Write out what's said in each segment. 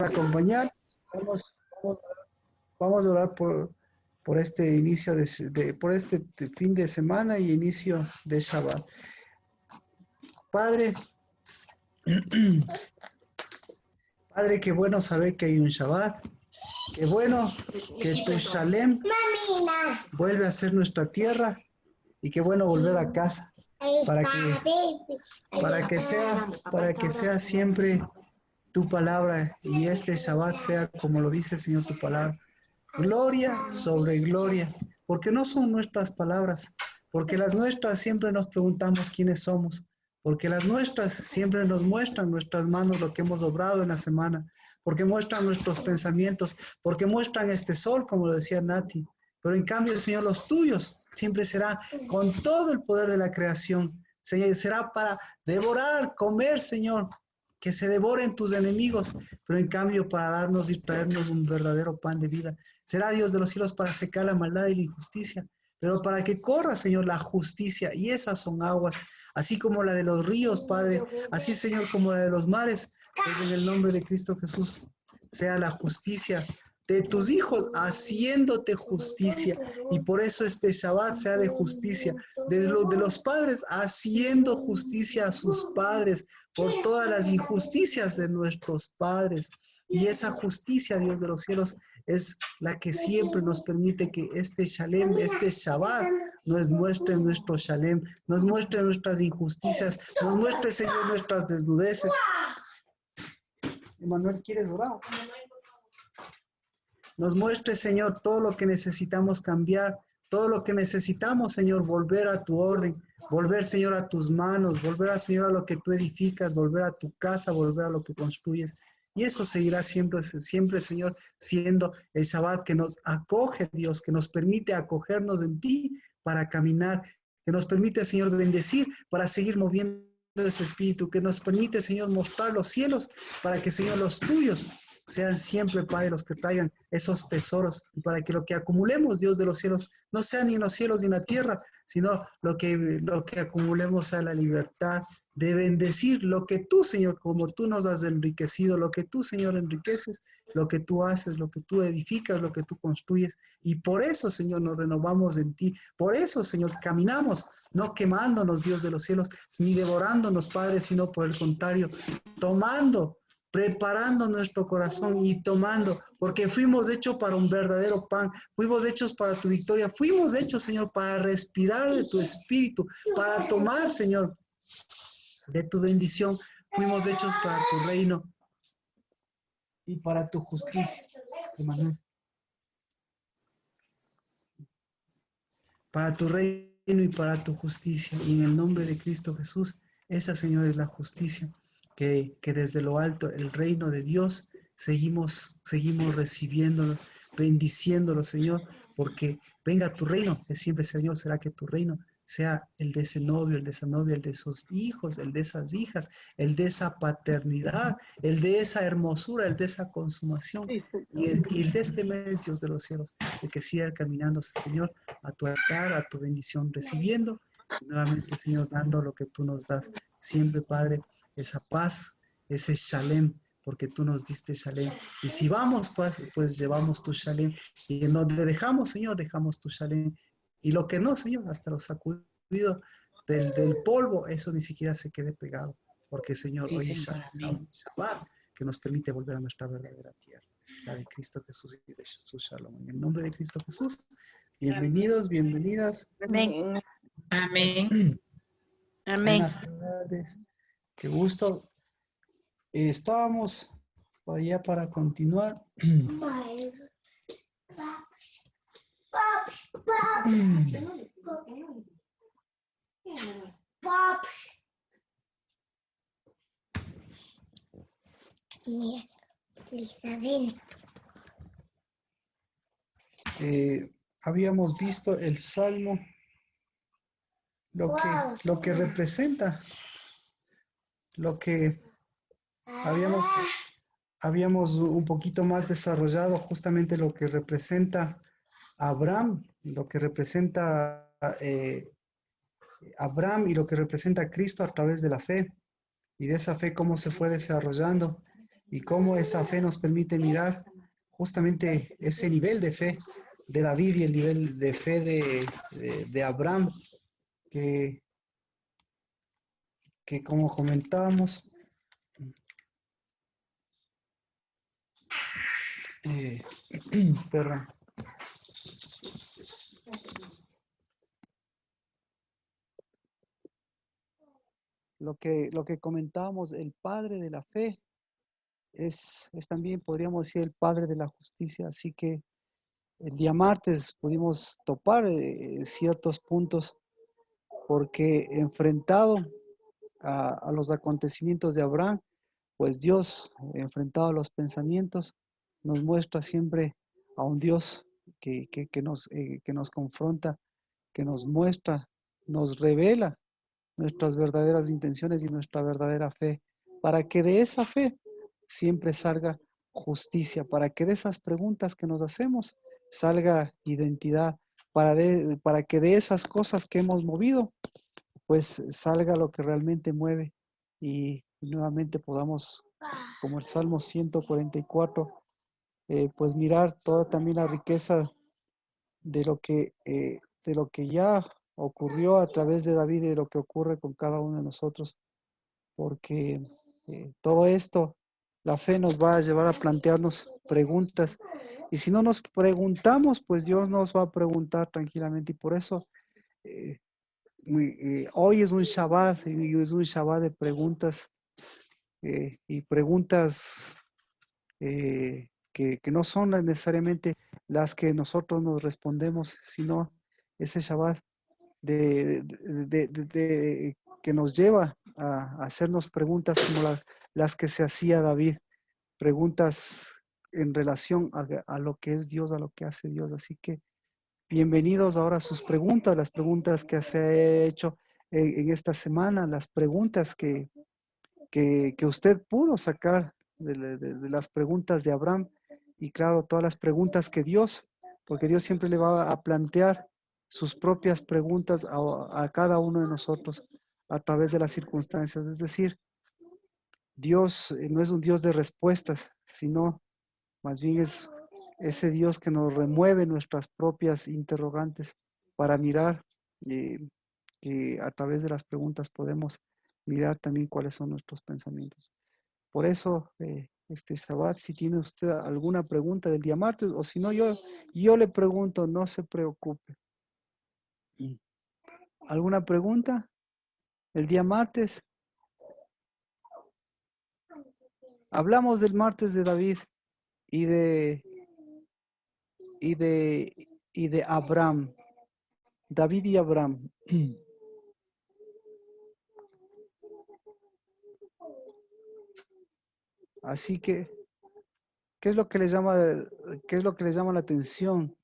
acompañar. Vamos, vamos a orar por este inicio por este fin de semana y inicio de Shabbat. Padre, Padre, qué bueno saber que hay un Shabbat. Qué bueno que tu Shalem vuelve a ser nuestra tierra y qué bueno volver a casa para que sea siempre tu palabra y este Shabbat sea como lo dice, Señor, tu palabra. Gloria sobre gloria, porque no son nuestras palabras, porque las nuestras siempre nos preguntamos quiénes somos, porque las nuestras siempre nos muestran nuestras manos lo que hemos obrado en la semana, porque muestran nuestros pensamientos, porque muestran este sol, como lo decía Nati, pero en cambio, Señor, los tuyos siempre será con todo el poder de la creación, Señor, será para devorar, comer, Señor, que se devoren tus enemigos, pero en cambio para darnos y traernos un verdadero pan de vida. Será Dios de los cielos para secar la maldad y la injusticia, pero para que corra, Señor, la justicia, y esas son aguas, así como la de los ríos, Padre, así, Señor, como la de los mares, pues en el nombre de Cristo Jesús, sea la justicia de tus hijos, haciéndote justicia, y por eso este Shabbat sea de justicia, de los padres, haciendo justicia a sus padres, por todas las injusticias de nuestros padres, y esa justicia, Dios de los cielos, es la que siempre nos permite que este Shalem, este Shabbat, nos muestre nuestro Shalem, nos muestre nuestras injusticias, nos muestre, Señor, nuestras desnudeces. Emanuel, ¿quieres orar? Nos muestre, Señor, todo lo que necesitamos cambiar, todo lo que necesitamos, Señor, volver a tu orden, volver, Señor, a tus manos, volver, Señor, a lo que tú edificas, volver a tu casa, volver a lo que construyes. Y eso seguirá siempre, siempre, Señor, siendo el Shabbat que nos acoge, Dios, que nos permite acogernos en ti para caminar, que nos permite, Señor, bendecir para seguir moviendo ese espíritu, que nos permite, Señor, mostrar los cielos para que, Señor, los tuyos sean siempre, Padre, los que traigan esos tesoros, y para que lo que acumulemos, Dios de los cielos, no sea ni en los cielos ni en la tierra, sino lo que acumulemos sea la libertad de bendecir lo que tú, Señor, como tú nos has enriquecido, lo que tú, Señor, enriqueces, lo que tú haces, lo que tú edificas, lo que tú construyes, y por eso, Señor, nos renovamos en ti, por eso, Señor, caminamos, no quemándonos, Dios de los cielos, ni devorándonos, Padre, sino por el contrario, tomando, preparando nuestro corazón y tomando, porque fuimos hechos para un verdadero pan, fuimos hechos para tu victoria, fuimos hechos, Señor, para respirar de tu espíritu, para tomar, Señor, de tu bendición, fuimos hechos para tu reino y para tu justicia, Emanuel. Para tu reino y para tu justicia, y en el nombre de Cristo Jesús, esa, Señor, es la justicia, que desde lo alto, el reino de Dios, seguimos recibiéndolo, bendiciéndolo, Señor, porque venga tu reino, que siempre, Señor, será que tu reino sea el de ese novio, el de esa novia, el de esos hijos, el de esas hijas, el de esa paternidad, el de esa hermosura, el de esa consumación, y el de este mes, Dios de los cielos, el que siga caminándose, Señor, a tu altar, a tu bendición, recibiendo, y nuevamente, Señor, dando lo que tú nos das. Siempre, Padre, esa paz, ese shalem, porque tú nos diste shalem. Y si vamos, pues llevamos tu shalem. Y en donde dejamos, Señor, dejamos tu shalem. Y lo que no, Señor, hasta lo sacudido del polvo, eso ni siquiera se quede pegado. Porque, Señor, hoy es Shabbat, que nos permite volver a nuestra verdadera tierra, la de Cristo Jesús y de Jesús Shalom. En el nombre de Cristo Jesús, bienvenidos, bienvenidas. Amén. Amén. Amén. Buenas tardes. Qué gusto. Estábamos allá para continuar. Habíamos visto el Salmo, lo que representa, lo que habíamos un poquito más desarrollado, justamente lo que representa Abraham, lo que representa Abraham y lo que representa Cristo a través de la fe, y de esa fe cómo se fue desarrollando. y cómo esa fe nos permite mirar justamente ese nivel de fe de David y el nivel de fe de Abraham, que, que como comentábamos, eh, perdón, lo que comentábamos, el padre de la fe es también, podríamos decir, el padre de la justicia. Así que el día martes pudimos topar ciertos puntos porque enfrentado a los acontecimientos de Abraham, pues Dios, enfrentado a los pensamientos, nos muestra siempre a un Dios que nos confronta, que nos muestra, nos revela nuestras verdaderas intenciones y nuestra verdadera fe, para que de esa fe siempre salga justicia, para que de esas preguntas que nos hacemos salga identidad, para que de esas cosas que hemos movido, pues salga lo que realmente mueve y nuevamente podamos, como el Salmo 144, pues mirar toda también la riqueza de lo que ya ocurrió a través de David y de lo que ocurre con cada uno de nosotros, porque todo esto, la fe nos va a llevar a plantearnos preguntas, y si no nos preguntamos, pues Dios nos va a preguntar tranquilamente, y por eso eh, hoy es un Shabbat, y es un Shabbat de preguntas, y preguntas que no son necesariamente las que nosotros nos respondemos, sino ese Shabbat que nos lleva a hacernos preguntas como las que se hacía David, preguntas en relación a lo que es Dios, a lo que hace Dios. Así que bienvenidos ahora a sus preguntas, las preguntas que se ha hecho en esta semana, las preguntas que usted pudo sacar de las preguntas de Abraham, y claro, todas las preguntas que Dios, porque Dios siempre le va a plantear sus propias preguntas a cada uno de nosotros a través de las circunstancias. Es decir, Dios no es un Dios de respuestas, sino más bien es ese Dios que nos remueve nuestras propias interrogantes para mirar, eh, que a través de las preguntas podemos mirar también cuáles son nuestros pensamientos. Por eso, este Shabbat, si tiene usted alguna pregunta del día martes, o si no, yo le pregunto, no se preocupe. ¿Alguna pregunta? El día martes, hablamos del martes de David y y de Abraham. David y Abraham. Así que, ¿qué es lo que qué es lo que les llama la atención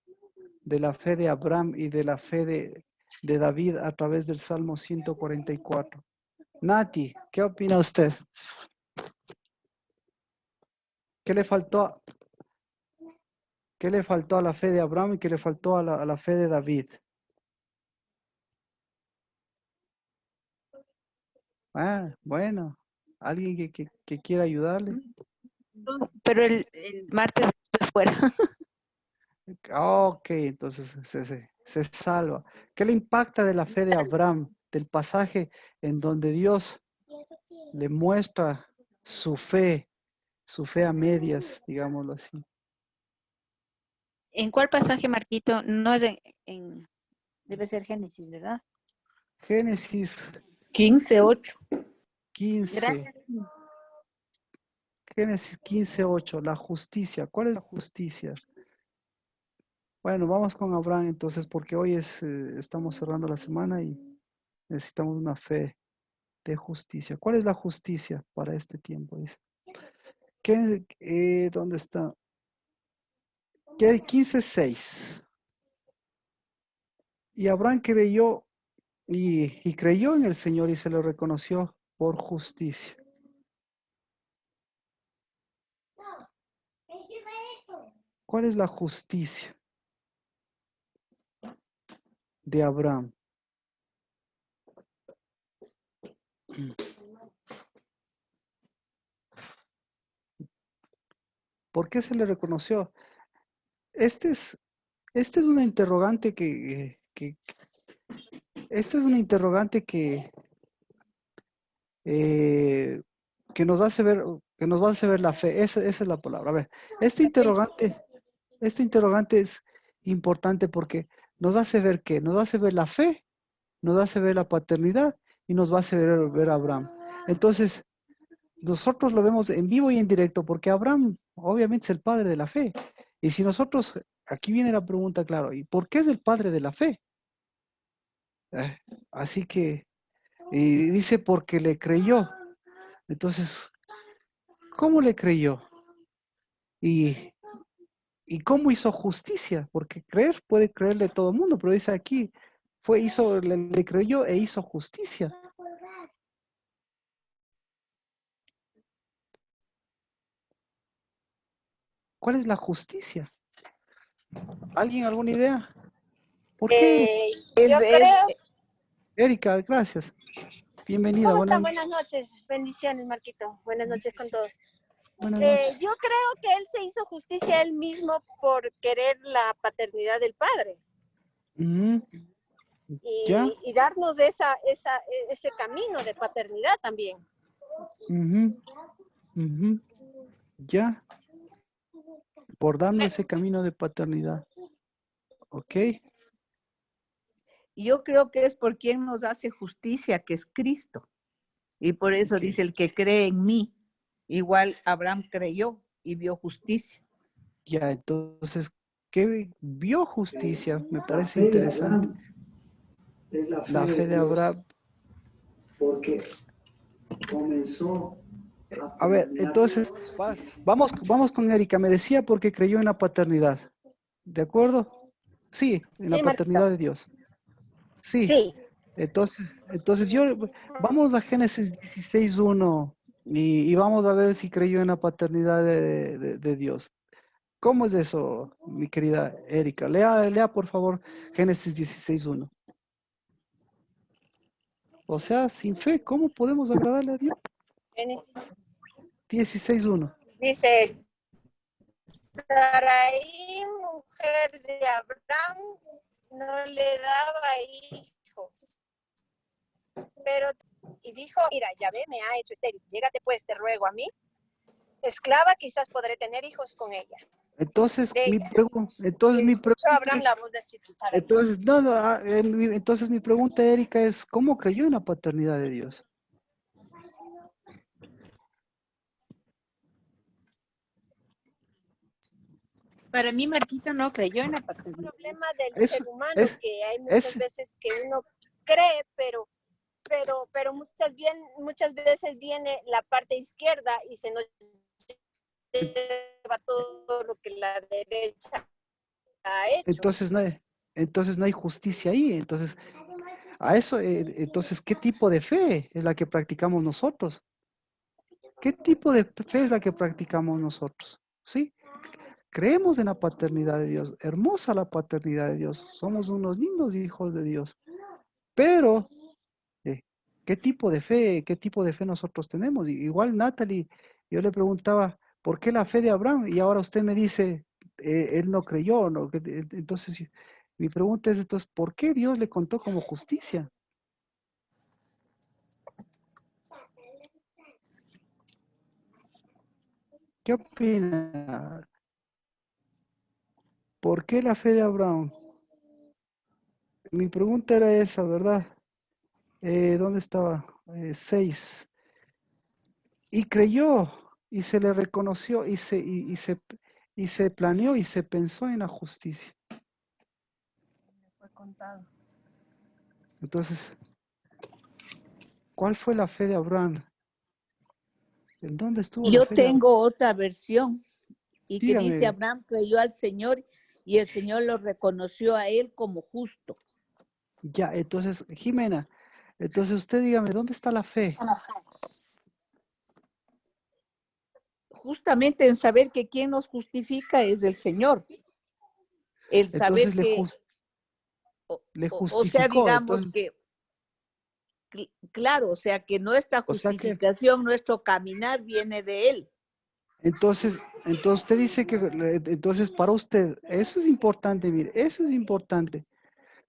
de la fe de Abraham y de la fe de David a través del Salmo 144? Nati, ¿qué opina usted? ¿Qué le faltó, qué le faltó a la fe de Abraham y qué le faltó a la fe de David? Ah, bueno, alguien que quiera ayudarle. Pero el martes estoy fuera. Ok, entonces se salva. ¿Qué le impacta de la fe de Abraham, del pasaje en donde Dios le muestra su fe a medias, digámoslo así? ¿En cuál pasaje, Marquito? No es debe ser Génesis, ¿verdad? Génesis 15:8. 15, Gracias. Génesis 15:8, la justicia. ¿Cuál es la justicia? Bueno, vamos con Abraham entonces, porque hoy estamos cerrando la semana y necesitamos una fe de justicia. ¿Cuál es la justicia para este tiempo? Dice. ¿Dónde está? 15:6. Y Abraham creyó y creyó en el Señor y se le reconoció por justicia. ¿Cuál es la justicia de Abraham? ¿Por qué se le reconoció? Este es una interrogante esta es una interrogante eh, que nos hace ver, que nos hace ver la fe. Esa es la palabra. A ver, este interrogante es importante porque nos hace ver qué, nos hace ver la fe, nos hace ver la paternidad y nos va a hacer ver a Abraham. Entonces, nosotros lo vemos en vivo y en directo porque Abraham obviamente es el padre de la fe. Y si nosotros, aquí viene la pregunta, claro, ¿y por qué es el padre de la fe? Así que, y dice porque le creyó. Entonces, ¿cómo le creyó? Y, ¿y cómo hizo justicia? Porque creer puede creerle todo el mundo, pero dice aquí, le creyó e hizo justicia. ¿Cuál es la justicia? ¿Alguien alguna idea? ¿Por qué? Es, Yo es, creo. Erika, gracias. Bienvenida. ¿Cómo están? Buenas noches. Bendiciones, Marquito. Buenas noches con todos. Buenas noches. Yo creo que él se hizo justicia a él mismo por querer la paternidad del padre. ¿Ya? Y darnos ese camino de paternidad también. ¿Ya? Por darnos ese camino de paternidad. ¿Ok? yo creo que es por quien nos hace justicia, que es Cristo. Y por eso dice, el que cree en mí, igual Abraham creyó y vio justicia. Ya, entonces, ¿qué vio justicia? Me parece interesante. La fe de Abraham. Porque comenzó. A ver, entonces, vamos con Erika. Me decía porque creyó en la paternidad. ¿De acuerdo? Sí, en la paternidad de Dios. Sí. Sí. Entonces vamos a Génesis 16:1 y vamos a ver si creyó en la paternidad de Dios. ¿Cómo es eso, mi querida Erika? Lea por favor Génesis 16:1. O sea, sin fe, ¿cómo podemos agradarle a Dios? 16:1. Dice, Sarai, mujer de Abraham, no le daba hijos. Pero, y dijo, mira, Yahvé me ha hecho estéril, llégate pues, te ruego a mí, esclava, quizás podré tener hijos con ella. Entonces, mi pregunta, Abraham la voz de Sarai. entonces mi pregunta, Erika, es ¿cómo creyó en la paternidad de Dios? Para mí, Marquito no creyó en la paternidad. El problema del ser humano, que hay muchas veces que uno cree, pero muchas veces viene la parte izquierda y se nos lleva todo lo que la derecha ha hecho. Entonces no hay justicia ahí. Entonces, entonces, ¿qué tipo de fe es la que practicamos nosotros? ¿Qué tipo de fe es la que practicamos nosotros? ¿Sí? Creemos en la paternidad de Dios. Hermosa la paternidad de Dios. Somos unos lindos hijos de Dios. Pero, ¿qué tipo de fe nosotros tenemos? Igual Natalie, yo le preguntaba, ¿por qué la fe de Abraham? Y ahora usted me dice, él no creyó, ¿no? Entonces, mi pregunta es, entonces, ¿por qué Dios le contó como justicia? ¿Qué opina? ¿Por qué la fe de Abraham? Mi pregunta era esa, ¿verdad? ¿Dónde estaba? 6. Y creyó, y se le reconoció, y se planeó, y se pensó en la justicia. Fue contado. Entonces, ¿cuál fue la fe de Abraham? ¿En dónde estuvo la Yo fe de Abraham? tengo otra versión y que Dígame. dice, Abraham creyó al Señor y el Señor lo reconoció a él como justo. Ya, entonces, Jimena, entonces usted dígame, ¿dónde está la fe? Justamente en saber que quien nos justifica es el Señor. El saber Entonces le justificó. o sea, digamos entonces, que, claro, o sea, que nuestra justificación, nuestro caminar viene de Él. entonces usted dice que, entonces para usted, eso es importante, mire, eso es importante,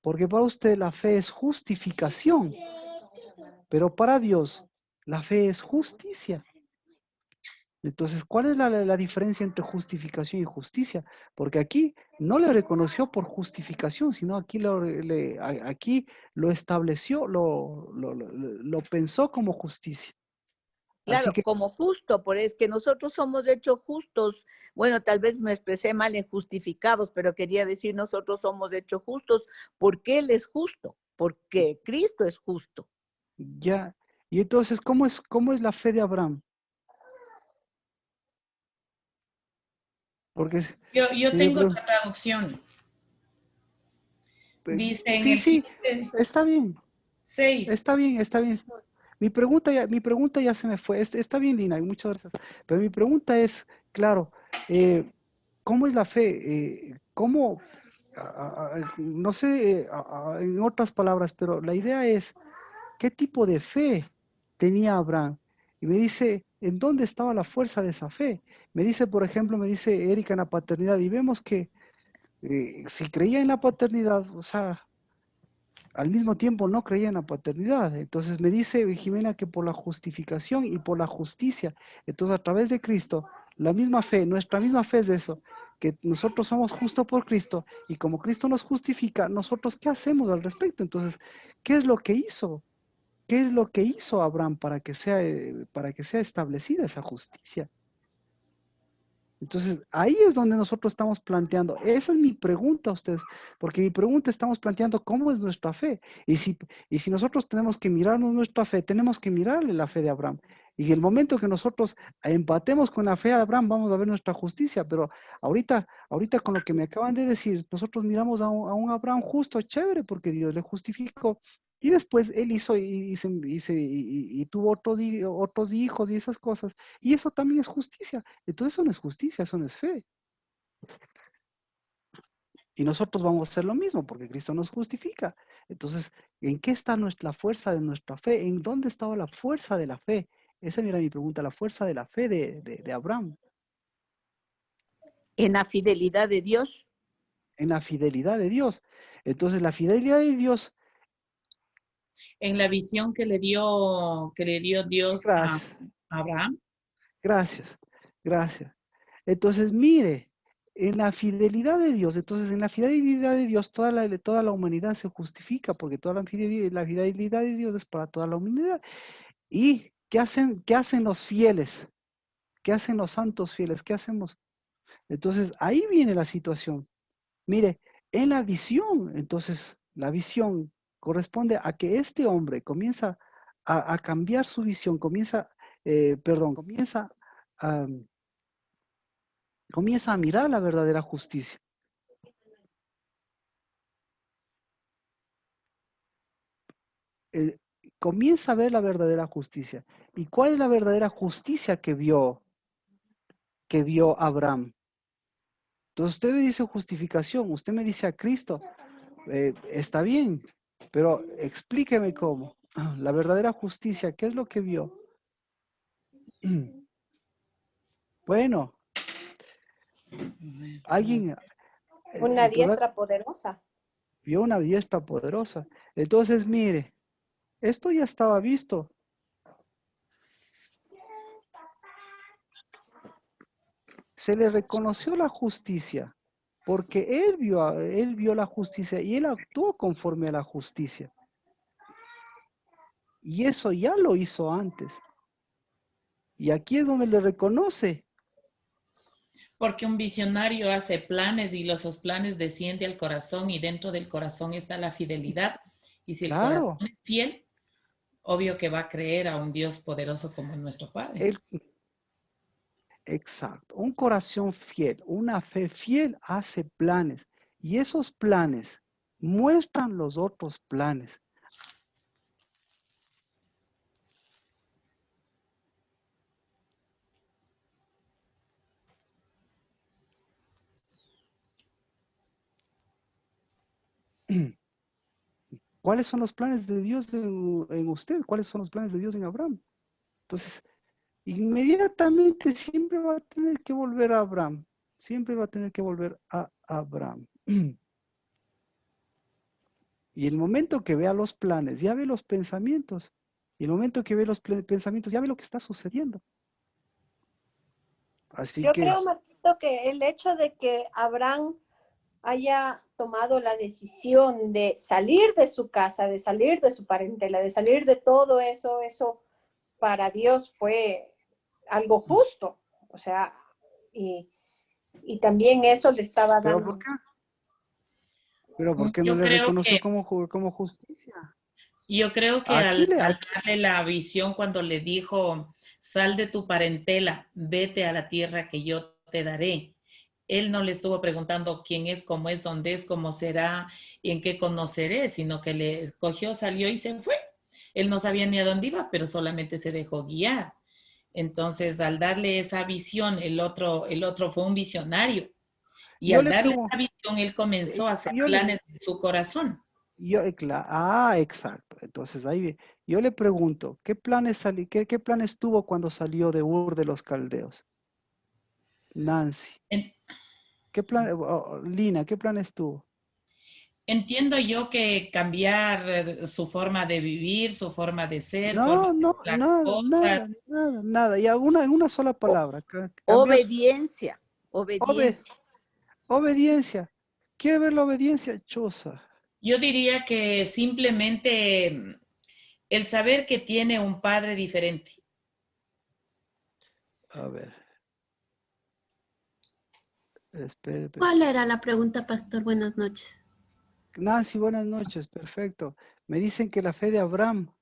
porque para usted la fe es justificación, pero para Dios la fe es justicia. Entonces, ¿cuál es la diferencia entre justificación y justicia? Porque aquí no le reconoció por justificación, sino aquí aquí lo estableció, lo pensó como justicia. Así Claro, que como justo, por es que nosotros somos hechos justos. Bueno, tal vez me expresé mal en justificados, pero quería decir nosotros somos hechos justos porque Él es justo, porque Cristo es justo. ya, y entonces, cómo es la fe de Abraham? Porque Yo si le tengo pregunto, otra traducción. Dice en sí, el sí, 15:6. está bien, está bien, está bien. Mi pregunta ya se me fue. Está bien, Lina, y muchas gracias. Pero mi pregunta es, claro, eh, ¿cómo es la fe? ¿Cómo, no sé, en otras palabras, pero la idea es, ¿qué tipo de fe tenía Abraham? Y me dice, ¿en dónde estaba la fuerza de esa fe? Me dice, por ejemplo, me dice Erika en la paternidad, y vemos que si creía en la paternidad, o sea, al mismo tiempo no creía en la paternidad. Entonces me dice Jimena que por la justificación y por la justicia, entonces a través de Cristo, la misma fe, nuestra misma fe es eso, que nosotros somos justos por Cristo y como Cristo nos justifica, nosotros ¿qué hacemos al respecto? Entonces, ¿qué es lo que hizo? ¿Qué es lo que hizo Abraham para que sea establecida esa justicia? Entonces, ahí es donde nosotros estamos planteando, esa es mi pregunta a ustedes, porque mi pregunta estamos planteando cómo es nuestra fe. Y si nosotros tenemos que mirarnos nuestra fe, tenemos que mirarle la fe de Abraham. Y el momento que nosotros empatemos con la fe de Abraham, vamos a ver nuestra justicia. Pero ahorita con lo que me acaban de decir, nosotros miramos a un Abraham justo, chévere, porque Dios le justificó. Y después él hizo y tuvo otros hijos y esas cosas. Y eso también es justicia. Entonces eso no es justicia, eso no es fe. Y nosotros vamos a hacer lo mismo porque Cristo nos justifica. Entonces, ¿en qué está la fuerza de nuestra fe? ¿En dónde estaba la fuerza de la fe? Esa era mi pregunta, la fuerza de la fe de Abraham. En la fidelidad de Dios. En la fidelidad de Dios. Entonces, la fidelidad de Dios. En la visión que le dio Dios a Gracias, Abraham. gracias, gracias. Entonces, mire, en la fidelidad de Dios, entonces en la fidelidad de Dios toda la humanidad se justifica, porque toda la fidelidad de Dios es para toda la humanidad. ¿Y qué hacen los fieles? ¿Qué hacen los santos fieles? ¿Qué hacemos? Entonces, ahí viene la situación. Mire, en la visión, entonces, la visión corresponde a que este hombre comienza a cambiar su visión, a, comienza a mirar la verdadera justicia. Eh, Comienza a ver la verdadera justicia. ¿Y cuál es la verdadera justicia que vio Abraham? Entonces usted me dice justificación, usted me dice a Cristo, está bien, pero explíqueme cómo. La verdadera justicia, ¿qué es lo que vio? Bueno, alguien Una toda- diestra poderosa. vio una diestra poderosa. Entonces, mire, esto ya estaba visto. Se le reconoció la justicia porque él vio la justicia y él actuó conforme a la justicia. Y eso ya lo hizo antes. Y aquí es donde le reconoce. Porque un visionario hace planes y esos planes descienden al corazón y dentro del corazón está la fidelidad. Y si el corazón Claro, es fiel, obvio que va a creer a un Dios poderoso como nuestro Padre. él, exacto. Un corazón fiel, una fe fiel hace planes. Y esos planes muestran los otros planes. ¿Cuáles son los planes de Dios en usted? ¿Cuáles son los planes de Dios en Abraham? Entonces, inmediatamente siempre va a tener que volver a Abraham. Siempre va a tener que volver a Abraham. Y el momento que vea los planes, ya ve los pensamientos. Y el momento que ve los pensamientos, ya ve lo que está sucediendo. Así Yo que, creo, Marquito, que el hecho de que Abraham haya tomado la decisión de salir de su casa, de salir de su parentela, de salir de todo eso, eso para Dios fue algo justo. O sea, y también eso le estaba ¿pero por dando. qué? ¿Pero por qué no Yo le creo reconoció que, como justicia? yo creo que Aquí al aquí, darle la visión cuando le dijo, sal de tu parentela, vete a la tierra que yo te daré. Él no le estuvo preguntando quién es, cómo es, dónde es, cómo será y en qué conoceré, sino que le escogió, salió y se fue. Él no sabía ni a dónde iba, pero solamente se dejó guiar. Entonces, al darle esa visión, el otro fue un visionario. Y yo al le darle pregunto, esa visión, él comenzó a hacer yo le, planes en su corazón. exacto. Entonces ahí yo le pregunto, ¿qué planes tuvo cuando salió de Ur de los Caldeos? Nancy. Lina, ¿qué planes tuvo? Entiendo yo que cambiar su forma de vivir, su forma de ser, forma No, de no, hacer las nada, cosas. nada, nada, nada. Y en una sola O- palabra, cambiar obediencia, obe- obediencia. obediencia. ¿Quiere ver la obediencia? Chosa. Yo diría que simplemente el saber que tiene un padre diferente. A ver, espere. ¿Cuál era la pregunta, pastor? Buenas noches. Nancy, buenas noches, perfecto. Me dicen que la fe de Abraham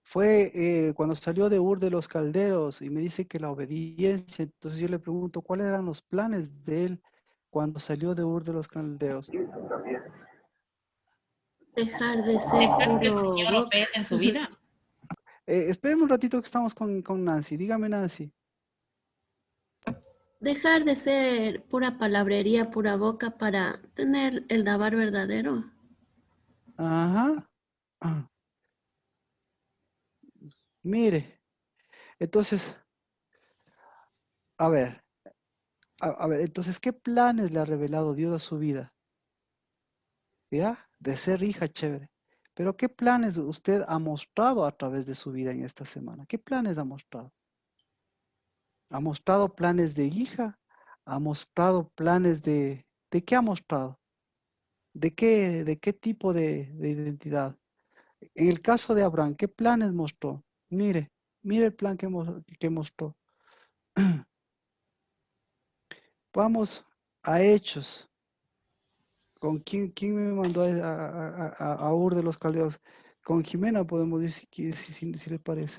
fue cuando salió de Ur de los Caldeos y me dice que la obediencia. Entonces yo le pregunto, ¿cuáles eran los planes de él cuando salió de Ur de los Caldeos? Dejar de ser Dejar que el puro Señor boca. opere en su vida. Espérenme un ratito que estamos con Nancy. Dígame, Nancy. Dejar de ser pura palabrería, pura boca para tener el dabar verdadero. Ajá. Mire, entonces, a ver, entonces, ¿qué planes le ha revelado Dios a su vida? ¿Ya? De ser hija, chévere. Pero ¿qué planes usted ha mostrado a través de su vida en esta semana? ¿Qué planes ha mostrado? ¿Ha mostrado planes de hija? ¿Ha mostrado planes ¿de qué ha mostrado? ¿De qué tipo de identidad? En el caso de Abraham, ¿qué planes mostró? Mire el plan que mostró. Vamos a Hechos. ¿Con quién me mandó a Ur de los Caldeos? Con Jimena podemos decir si le parece.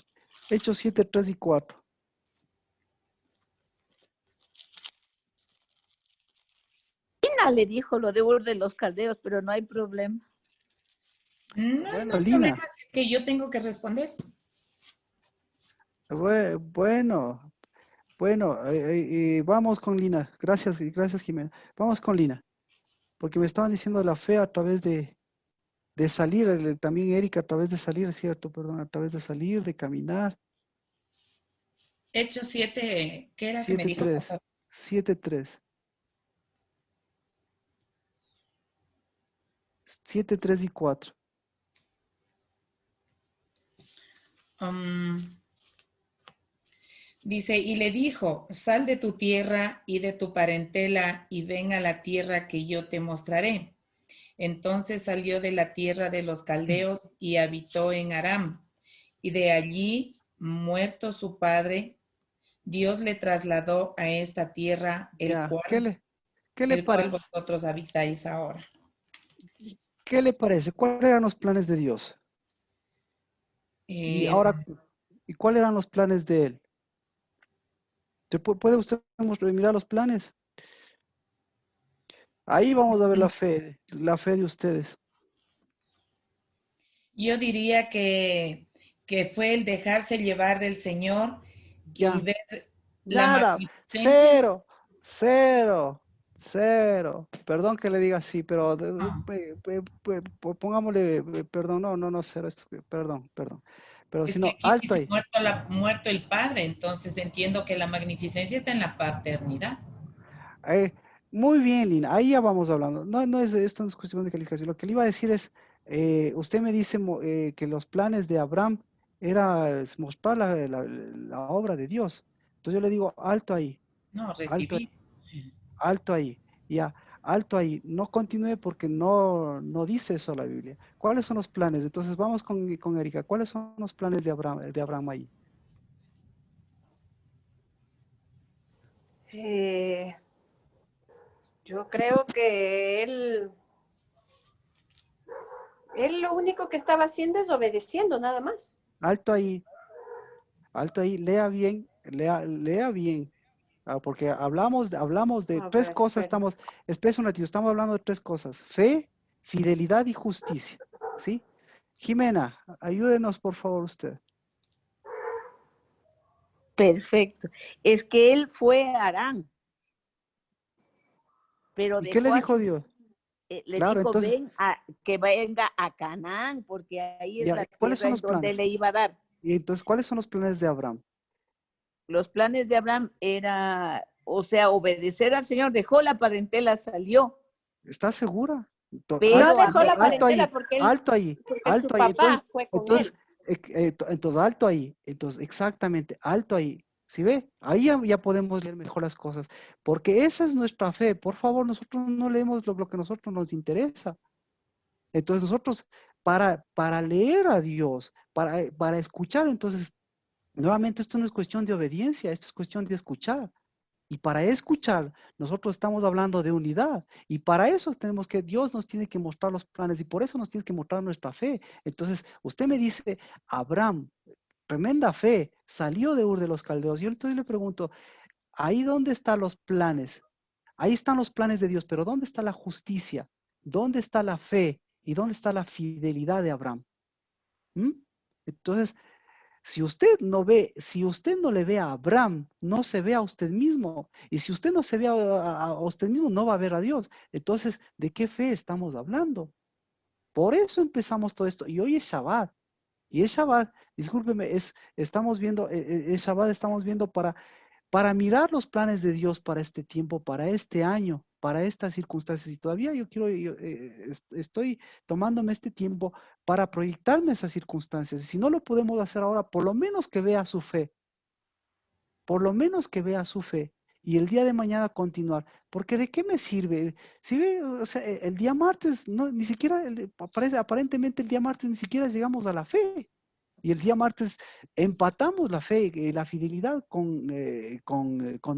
Hechos 7, 3 y 4. Lina le dijo lo de Ur de los Caldeos, pero no hay problema. No, no Bueno, hay Lina. problema, si es que yo tengo que responder. Bueno, vamos con Lina. Gracias Jimena. Vamos con Lina. Porque me estaban diciendo la fe a través de salir, también Erika a través de salir, ¿cierto? Perdón, a través de salir, de caminar. Hechos 7, ¿qué era que me 7, dijo? 3. 7, 3. 7, 3 y 4. Dice, y le dijo, sal de tu tierra y de tu parentela y ven a la tierra que yo te mostraré. Entonces salió de la tierra de los caldeos y habitó en Aram. Y de allí, muerto su padre, Dios le trasladó a esta tierra, Ya, ¿qué le el cual parece? vosotros habitáis ahora. ¿Qué le parece? ¿Cuáles eran los planes de Dios? Y Eh, ahora, ¿y cuáles eran los planes de él? ¿Puede usted mirar los planes? Ahí vamos a ver la fe de ustedes. yo diría que fue el dejarse llevar del Señor y Ya, ver la nada, magnificencia. cero, cero, cero. Perdón que le diga así, pero pongámosle, perdón, no, cero, perdón. Pero Es si que no, aquí alto dice ahí. muerto el Padre, entonces entiendo que la magnificencia está en la paternidad. Eh, Muy bien, Lina, ahí ya vamos hablando. No, no es, esto no es cuestión de calificación. Lo que le iba a decir es, usted me dice que los planes de Abraham era mostrar la obra de Dios. Entonces yo le digo, alto ahí, No, alto ahí, recibí. alto ahí, ya, alto ahí. No continúe porque no dice eso la Biblia. ¿Cuáles son los planes? Entonces vamos con Erika. ¿Cuáles son los planes de Abraham ahí? Eh, yo creo que él lo único que estaba haciendo es obedeciendo, nada más. Alto ahí, lea bien, lea bien. Porque hablamos de A tres ver, cosas, espera. espera un ratito, estamos hablando de tres cosas, fe, fidelidad y justicia, ¿sí? Jimena, ayúdenos por favor usted. Perfecto. Es que él fue a Harán, pero ¿Y qué le dejó a dijo sus, Dios? le Claro, dijo, entonces, que venga a Canaán, porque ahí es ya, la ¿cuáles tierra son en los donde planes? le iba a dar. Y entonces, ¿cuáles son los planes de Abraham? Los planes de Abraham era, o sea, obedecer al Señor, dejó la parentela, salió, ¿Estás segura? No pero dejó la Alto ahí, parentela porque alto ahí, su alto ahí. papá fue con Entonces, él. entonces alto ahí. Entonces, exactamente, alto ahí. ¿Sí ve? Ahí ya podemos leer mejor las cosas. Porque esa es nuestra fe. Por favor, nosotros no leemos lo que a nosotros nos interesa. Entonces, nosotros, para leer a Dios, para escuchar, entonces, nuevamente, esto no es cuestión de obediencia, esto es cuestión de escuchar. Y para escuchar, nosotros estamos hablando de unidad. Y para eso Dios nos tiene que mostrar los planes y por eso nos tiene que mostrar nuestra fe. Entonces, usted me dice, Abraham, tremenda fe, salió de Ur de los Caldeos. Yo entonces le pregunto, ¿ahí dónde están los planes? Ahí están los planes de Dios, pero ¿dónde está la justicia? ¿Dónde está la fe? ¿Y dónde está la fidelidad de Abraham? ¿Mm? Entonces, si usted no le ve a Abraham, no se ve a usted mismo. Y si usted no se ve a usted mismo, no va a ver a Dios. Entonces, ¿de qué fe estamos hablando? Por eso empezamos todo esto. Y hoy es Shabbat. Y es Shabbat, discúlpeme, estamos viendo, es Shabbat, estamos viendo para mirar los planes de Dios para este tiempo, para este año, para estas circunstancias. Y todavía estoy tomándome este tiempo para proyectarme esas circunstancias. Y si no lo podemos hacer ahora, por lo menos que vea su fe, por lo menos que vea su fe. Y el día de mañana continuar. Porque ¿de qué me sirve? Si ve, o sea, el día martes, no, ni siquiera, aparentemente el día martes ni siquiera llegamos a la fe. Y el día martes empatamos la fe, la fidelidad con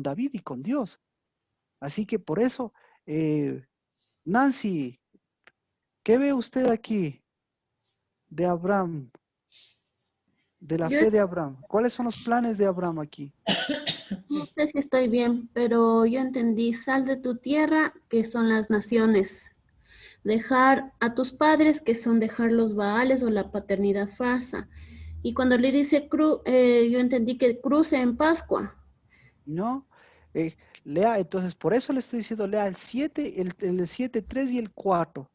David y con Dios. Así que por eso, Nancy, ¿qué ve usted aquí de Abraham, de la Yo fe de Abraham? ¿Cuáles son los planes de Abraham aquí? no sé si estoy bien, pero yo entendí, sal de tu tierra, que son las naciones. Dejar a tus padres, que son dejar los baales o la paternidad falsa. Y cuando le dice yo entendí que cruce en Pascua. ¿No? Eh, Lea, entonces, por eso le estoy diciendo, lea el 7, el 7, 3 y el 4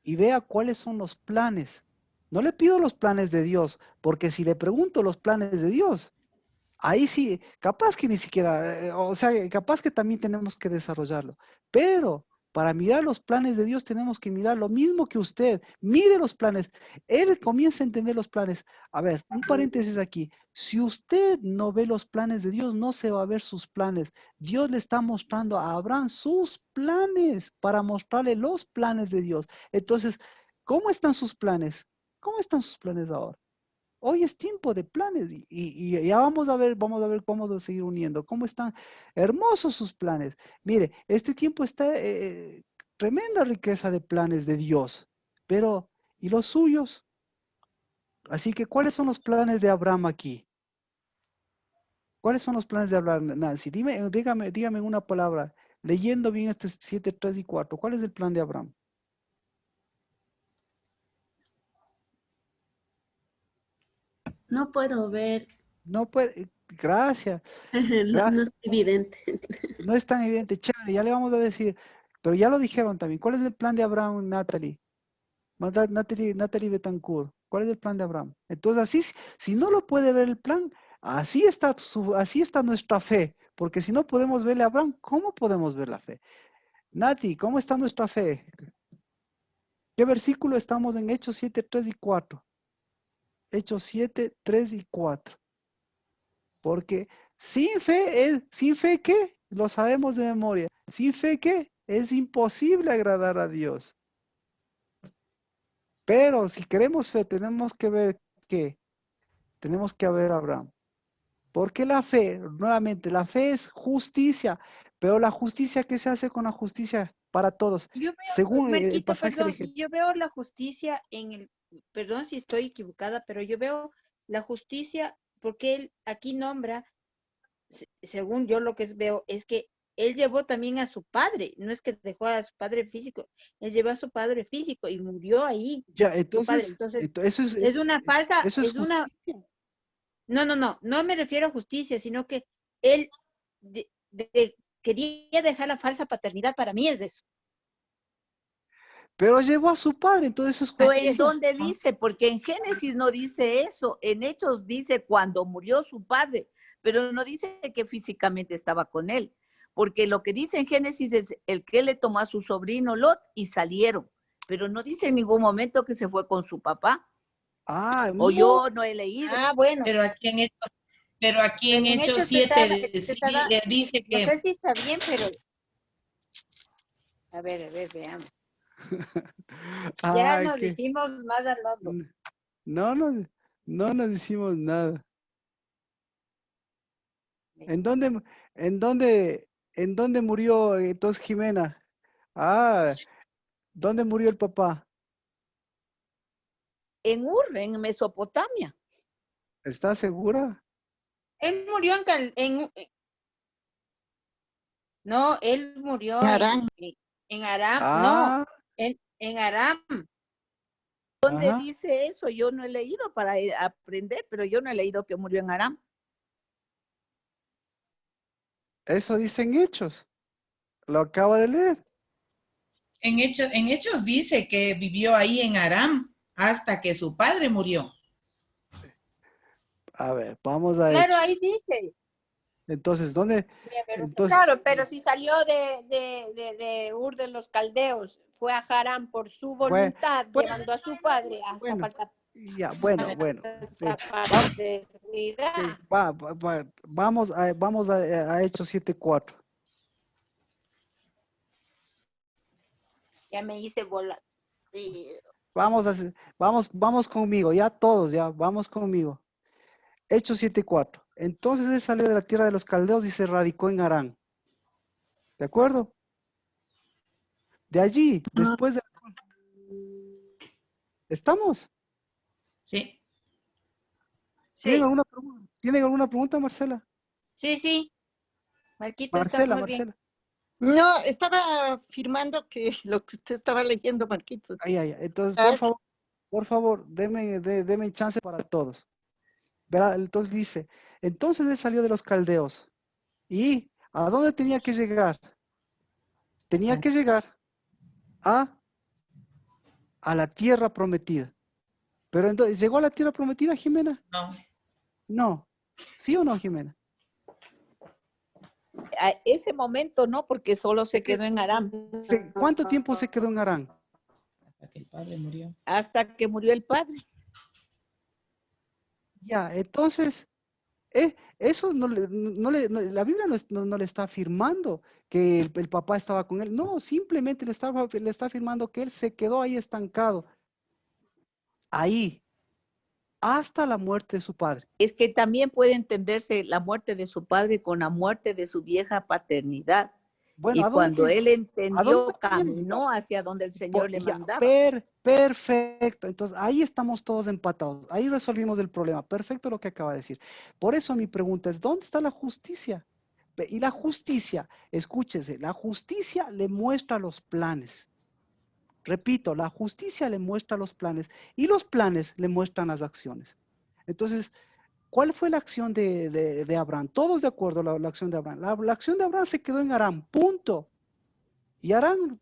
y vea cuáles son los planes. No le pido los planes de Dios, porque si le pregunto los planes de Dios, ahí sí, capaz que ni siquiera, o sea, capaz que también tenemos que desarrollarlo. Pero para mirar los planes de Dios tenemos que mirar lo mismo que usted. Mire los planes. Él comienza a entender los planes. A ver, un paréntesis aquí. Si usted no ve los planes de Dios, no se va a ver sus planes. Dios le está mostrando a Abraham sus planes para mostrarle los planes de Dios. Entonces, ¿cómo están sus planes? ¿Cómo están sus planes ahora? Hoy es tiempo de planes y ya vamos a ver, vamos a seguir uniendo. ¿Cómo están hermosos sus planes? Mire, este tiempo está tremenda riqueza de planes de Dios, pero ¿y los suyos? Así que, ¿cuáles son los planes de Abraham aquí? ¿Cuáles son los planes de Abraham, Nancy? Dígame en una palabra, leyendo bien este 7, 3 y 4, ¿cuál es el plan de Abraham? No puedo ver, No puede, gracias. no es evidente. No es tan evidente, chévere, ya le vamos a decir, pero ya lo dijeron también. ¿Cuál es el plan de Abraham, Natalie? Natalie Betancourt, ¿cuál es el plan de Abraham? Entonces, así, si no lo puede ver el plan, así está, así está nuestra fe. Porque si no podemos verle a Abraham, ¿cómo podemos ver la fe? Nati, ¿cómo está nuestra fe? ¿Qué versículo estamos en Hechos 7, 3 y 4? Hechos 7, 3 y 4. Porque sin fe, ¿qué? Lo sabemos de memoria. Sin fe, ¿qué? Es imposible agradar a Dios. Pero si queremos fe, tenemos que ver qué. Tenemos que ver a Abraham. Porque la fe, nuevamente, la fe es justicia. Pero la justicia, ¿qué se hace con la justicia para todos? Yo veo, Según el Marquito, pasaje perdón, de yo veo la justicia en el, perdón si estoy equivocada, pero yo veo la justicia porque él aquí nombra, según yo lo que veo, es que él llevó también a su padre, no es que dejó a su padre físico, él llevó a su padre físico y murió ahí, Ya, su padre. entonces, Entonces, eso es una falsa, eso es es una, justicia. no me refiero a justicia, sino que él quería dejar la falsa paternidad, para mí es eso. Pero llevó a su padre, entonces eso es Pero ¿en justicia. dónde dice? Porque en Génesis no dice eso, en Hechos dice cuando murió su padre, pero no dice que físicamente estaba con él, porque lo que dice en Génesis es el que le tomó a su sobrino Lot y salieron, pero no dice en ningún momento que se fue con su papá, Ah, o no. yo no he leído. Ah, bueno. Pero aquí en Hechos Hechos 7 sí dice no que sé si está bien, pero a ver, veamos. Ya Ay, nos hicimos más al hondo. no, no nos hicimos nada. ¿En dónde murió entonces Jimena? Ah, ¿dónde murió el papá? En Ur, en Mesopotamia. ¿Estás segura? Él murió no, él murió Aram. en Aram, no, Ah, en Aram. ¿Dónde ajá. dice eso? Yo no he leído para aprender, pero yo no he leído que murió en Aram. Eso dicen Hechos. Lo acabo de leer. en Hechos dice que vivió ahí en Aram hasta que su padre murió. A ver, vamos a Claro, Hechos. ahí dice. Entonces, ¿dónde? Entonces, Claro, pero si salió de Ur de los Caldeos, fue a Harán por su voluntad, fue- llevando a su padre a esa bueno, falta ya, bueno. esa Vamos, paternidad. vamos a Hechos 7:4. Ya me hice bola. Vamos conmigo, ya todos, ya, vamos conmigo. Hechos 7:4. Entonces él salió de la tierra de los caldeos y se radicó en Harán. ¿De acuerdo? De allí, después de... ¿Estamos? Sí. Sí. ¿Tienen alguna pregunta, Marcela? Sí. Marquito está muy bien. Marcela. No, estaba afirmando que lo que usted estaba leyendo, Marquito. Ay. Entonces, Gracias. por favor, deme chance para todos. Verá, entonces dice, entonces él salió de los caldeos. ¿Y a dónde tenía que llegar? Tenía que llegar a la tierra prometida. Pero entonces, ¿llegó a la tierra prometida, Jimena? No. No. ¿Sí o no, Jimena? A ese momento no, porque solo se quedó en Aram. ¿Cuánto tiempo se quedó en Harán? Hasta que el padre murió. Hasta que murió el padre. Ya, entonces, eso la Biblia no le está afirmando que el papá estaba con él. No, simplemente le está afirmando que él se quedó ahí estancado. Ahí, hasta la muerte de su padre. Es que también puede entenderse la muerte de su padre con la muerte de su vieja paternidad. Bueno, Y cuando él ¿a entendió, dónde quería caminó hacia donde el Señor le Ya, mandaba. perfecto. Entonces, ahí estamos todos empatados. Ahí resolvimos el problema. Perfecto lo que acaba de decir. Por eso mi pregunta es, ¿dónde está la justicia? Y la justicia, escúchese, la justicia le muestra los planes. Repito, la justicia le muestra los planes y los planes le muestran las acciones. Entonces, ¿cuál fue la acción de Abraham? Todos de acuerdo, la acción de Abraham. La acción de Abraham se quedó en Aram, punto. Y Arán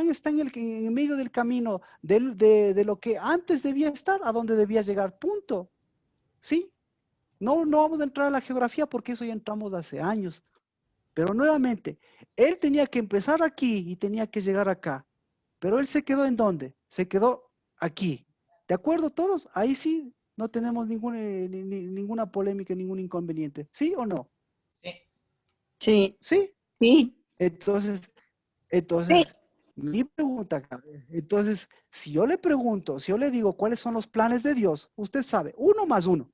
está en el medio del camino de lo que antes debía estar, a donde debía llegar, punto. ¿Sí? No vamos a entrar a la geografía porque eso ya entramos hace años. Pero nuevamente, él tenía que empezar aquí y tenía que llegar acá. Pero él se quedó ¿en dónde? Se quedó aquí. ¿De acuerdo todos? Ahí sí no tenemos ninguna polémica, ningún inconveniente. ¿Sí o no? Sí. Sí. ¿Sí? Sí, Entonces, Sí. mi pregunta acá, entonces, si yo le pregunto, si yo le digo cuáles son los planes de Dios, usted sabe, 1 más 1,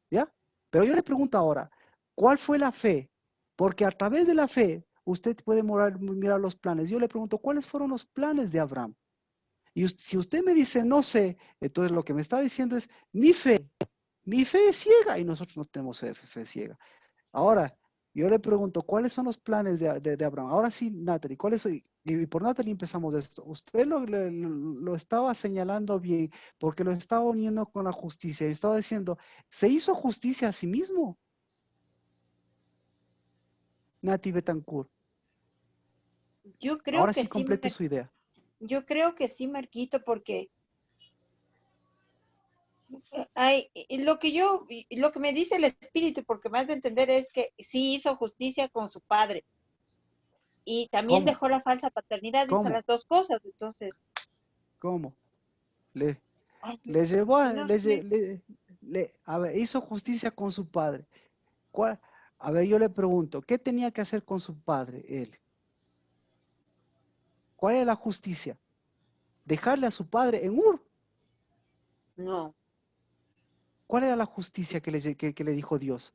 ¿ya? Pero yo le pregunto ahora, ¿cuál fue la fe? Porque a través de la fe, usted puede mirar los planes. Yo le pregunto, ¿cuáles fueron los planes de Abraham? Y si usted me dice, no sé, entonces lo que me está diciendo es, mi fe es ciega y nosotros no tenemos fe ciega. Ahora, yo le pregunto, ¿cuáles son los planes de Abraham? Ahora sí, Natalie, ¿cuáles son? Y por Natalie empezamos esto. Usted lo estaba señalando bien, porque lo estaba uniendo con la justicia. Y estaba diciendo, ¿se hizo justicia a sí mismo? Nati Betancourt. Yo creo Ahora que sí sí, complete su idea. yo creo que sí, Marquito, porque hay, lo que me dice el Espíritu, porque me has de entender, es que sí hizo justicia con su padre y también ¿Cómo? dejó la falsa paternidad, hizo ¿Cómo? las dos cosas. Entonces, ¿Cómo? Le, ay, le llevó a, no sé. a ver, hizo justicia con su padre. ¿Cuál? A ver, yo le pregunto, ¿qué tenía que hacer con su padre él? ¿Cuál es la justicia? Dejarle a su padre en Ur. No. ¿Cuál era la justicia que le dijo Dios?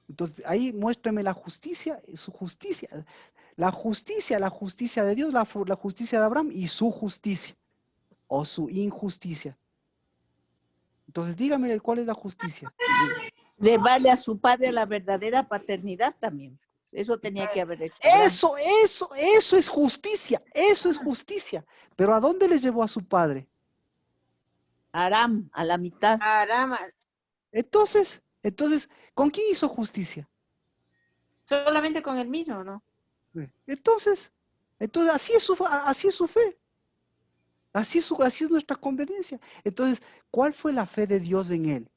Entonces, ahí muéstrame la justicia, su justicia. La justicia de Dios, la justicia de Abraham y su justicia o su injusticia. Entonces, dígame cuál es la justicia. llevarle a su padre a la verdadera paternidad también. Eso tenía que haber hecho Abraham. Eso es justicia, eso es justicia. Pero ¿a dónde le llevó a su padre? Aram, a la mitad. Arama, Entonces, ¿con quién hizo justicia? solamente con el mismo, ¿no? Entonces, así es su fe. Así es nuestra conveniencia. Entonces, ¿cuál fue la fe de Dios en él?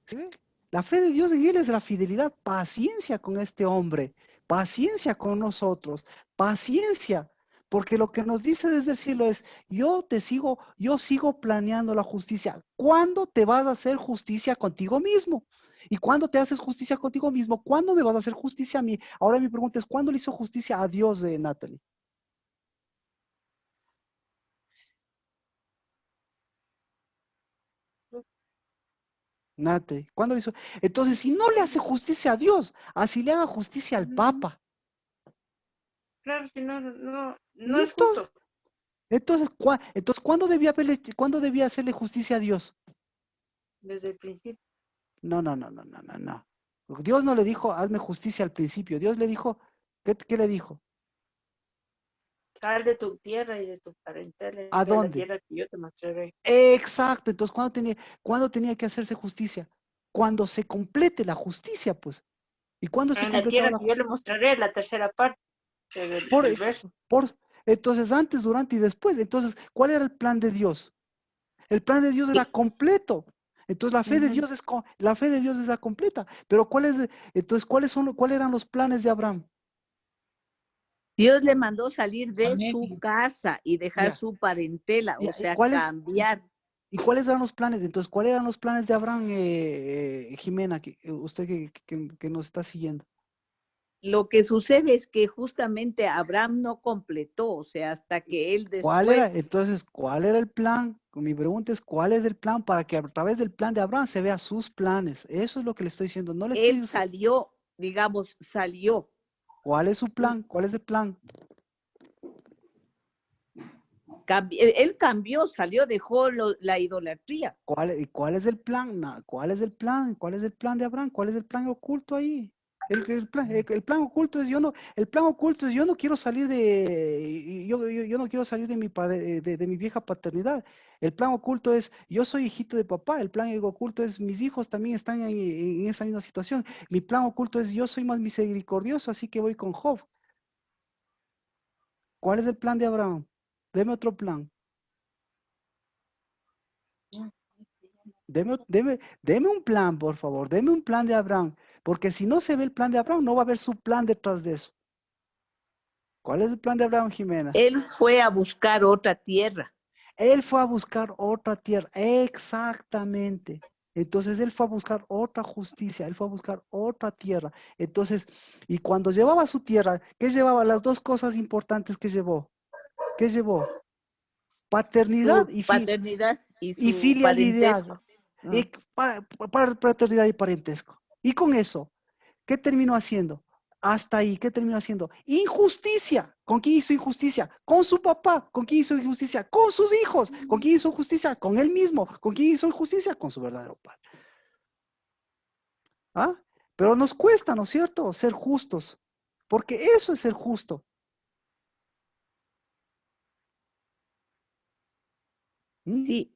¿Sí ve? La fe de Dios en él es la fidelidad, paciencia con este hombre, paciencia con nosotros, paciencia, porque lo que nos dice desde el cielo es, yo sigo planeando la justicia. ¿Cuándo te vas a hacer justicia contigo mismo? Y cuando te haces justicia contigo mismo, ¿cuándo me vas a hacer justicia a mí? Ahora mi pregunta es, ¿cuándo le hizo justicia a Dios, Natalie? Natalie, ¿cuándo le hizo? Entonces, si no le hace justicia a Dios, así le haga justicia al Papa. Claro que no Y es justo. entonces, ¿cuándo debía hacerle justicia a Dios? Desde el principio. No. Dios no le dijo, hazme justicia al principio. Dios le dijo, ¿qué le dijo? Sal de tu tierra y de tu parentela, ¿A de la dónde? tierra que yo te mostraré. Exacto. Entonces, ¿cuándo tenía que hacerse justicia? Cuando se complete la justicia, pues. ¿Y cuándo se En la completaba tierra la que yo le justicia? mostraré, la tercera parte del verso. Entonces, antes, durante y después. Entonces, ¿cuál era el plan de Dios? El plan de Dios era completo. Entonces la fe de Dios es la completa. Pero ¿cuáles eran los planes de Abraham? Dios le mandó salir de Amén. su casa y dejar Ya, su parentela, o ya, sea, cambiar. ¿cuáles eran los planes? Entonces, ¿cuáles eran los planes de Abraham, Jimena, usted que nos está siguiendo? Lo que sucede es que justamente Abraham no completó, o sea, hasta que él después, Entonces, ¿cuál era el plan? Mi pregunta es, ¿cuál es el plan para que a través del plan de Abraham se vea sus planes? Eso es lo que le estoy diciendo. No le estoy él diciendo, salió, digamos, salió. ¿cuál es su plan? ¿Cuál es el plan? Él cambió, salió, dejó la idolatría. ¿Cuál es el plan? ¿Cuál es el plan? ¿Cuál es el plan de Abraham? ¿Cuál es el plan oculto ahí? El plan oculto es el plan oculto es yo no quiero salir yo no quiero salir de mi vieja paternidad. El plan oculto es yo soy hijito de papá. El plan oculto es mis hijos también están en esa misma situación. Mi plan oculto es yo soy más misericordioso, así que voy con Job. ¿Cuál es el plan de Abraham? Deme otro plan. Deme un plan, por favor. Deme un plan de Abraham. Porque si no se ve el plan de Abraham, no va a haber su plan detrás de eso. ¿Cuál es el plan de Abraham, Jimena? Él fue a buscar otra tierra. Él fue a buscar otra tierra. Exactamente. Entonces él fue a buscar otra justicia. Él fue a buscar otra tierra. Entonces, y cuando llevaba su tierra, ¿qué llevaba? Las dos cosas importantes que llevó. ¿Qué llevó? Paternidad Su paternidad y su filialidad. parentesco. Paternidad y parentesco. Y con eso, ¿qué terminó haciendo? Hasta ahí, ¿qué terminó haciendo? Injusticia. ¿Con quién hizo injusticia? Con su papá. ¿Con quién hizo injusticia? Con sus hijos. ¿Con quién hizo justicia? Con él mismo. ¿Con quién hizo injusticia? Con su verdadero padre. ¿Ah? Pero nos cuesta, ¿no es cierto? Ser justos. Porque eso es ser justo. ¿Mm? Sí.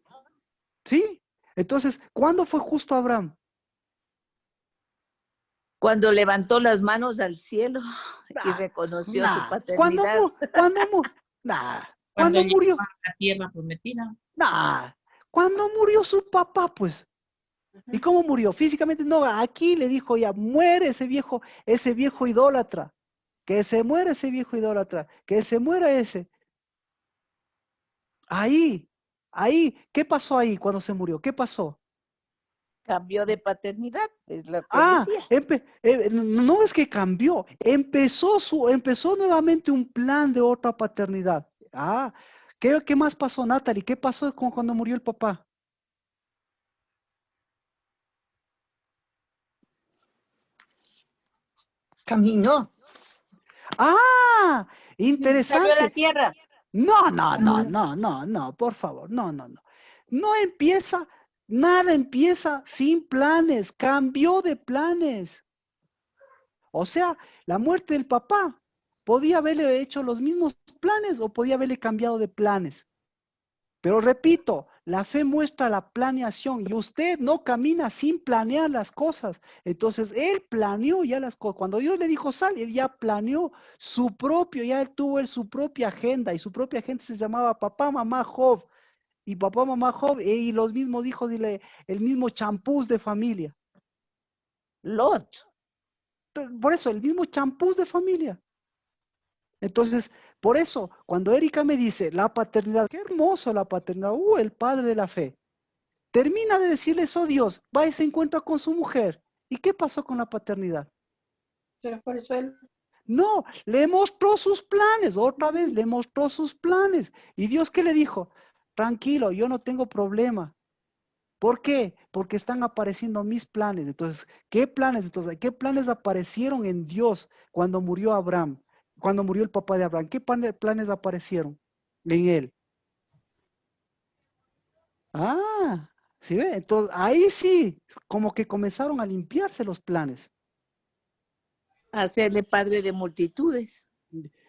¿Sí? Entonces, ¿cuándo fue justo Abraham? Cuando levantó las manos al cielo y reconoció su paternidad. Cuando murió. A la tierra prometida. Cuando murió su papá, pues. ¿Y cómo murió? Físicamente, no, aquí le dijo ya, muere ese viejo idólatra. Que se muera ese viejo idólatra. Que se muera ese. Ahí. ¿Qué pasó ahí cuando se murió? ¿Qué pasó? Cambió de paternidad, es lo que decía. No es que cambió, empezó nuevamente un plan de otra paternidad. ¿Qué más pasó, Natalie? ¿Qué pasó cuando murió el papá? Caminó. Interesante. Salió a la tierra. No, por favor, no. Nada empieza sin planes, cambió de planes. O sea, la muerte del papá podía haberle hecho los mismos planes o podía haberle cambiado de planes. Pero repito, la fe muestra la planeación y usted no camina sin planear las cosas. Entonces, él planeó ya las cosas. Cuando Dios le dijo sal, él ya planeó ya él tuvo su propia agenda y su propia agenda se llamaba papá, mamá, Job. Y papá, mamá, Job y los mismos hijos, el mismo champús de familia. Lot. Por eso, el mismo champús de familia. Entonces, por eso, cuando Erika me dice la paternidad, qué hermoso la paternidad, el padre de la fe. Termina de decirle eso Dios, va y se encuentra con su mujer. ¿Y qué pasó con la paternidad? Pero por eso él. No, le mostró sus planes, otra vez le mostró sus planes. ¿Y Dios qué le dijo? Tranquilo, yo no tengo problema. ¿Por qué? Porque están apareciendo mis planes. Entonces, ¿qué planes? ¿Qué planes aparecieron en Dios cuando murió Abraham? Cuando murió el papá de Abraham, ¿qué planes aparecieron en él? ¿Sí ve? Entonces, ahí sí, como que comenzaron a limpiarse los planes. Hacerle padre de multitudes.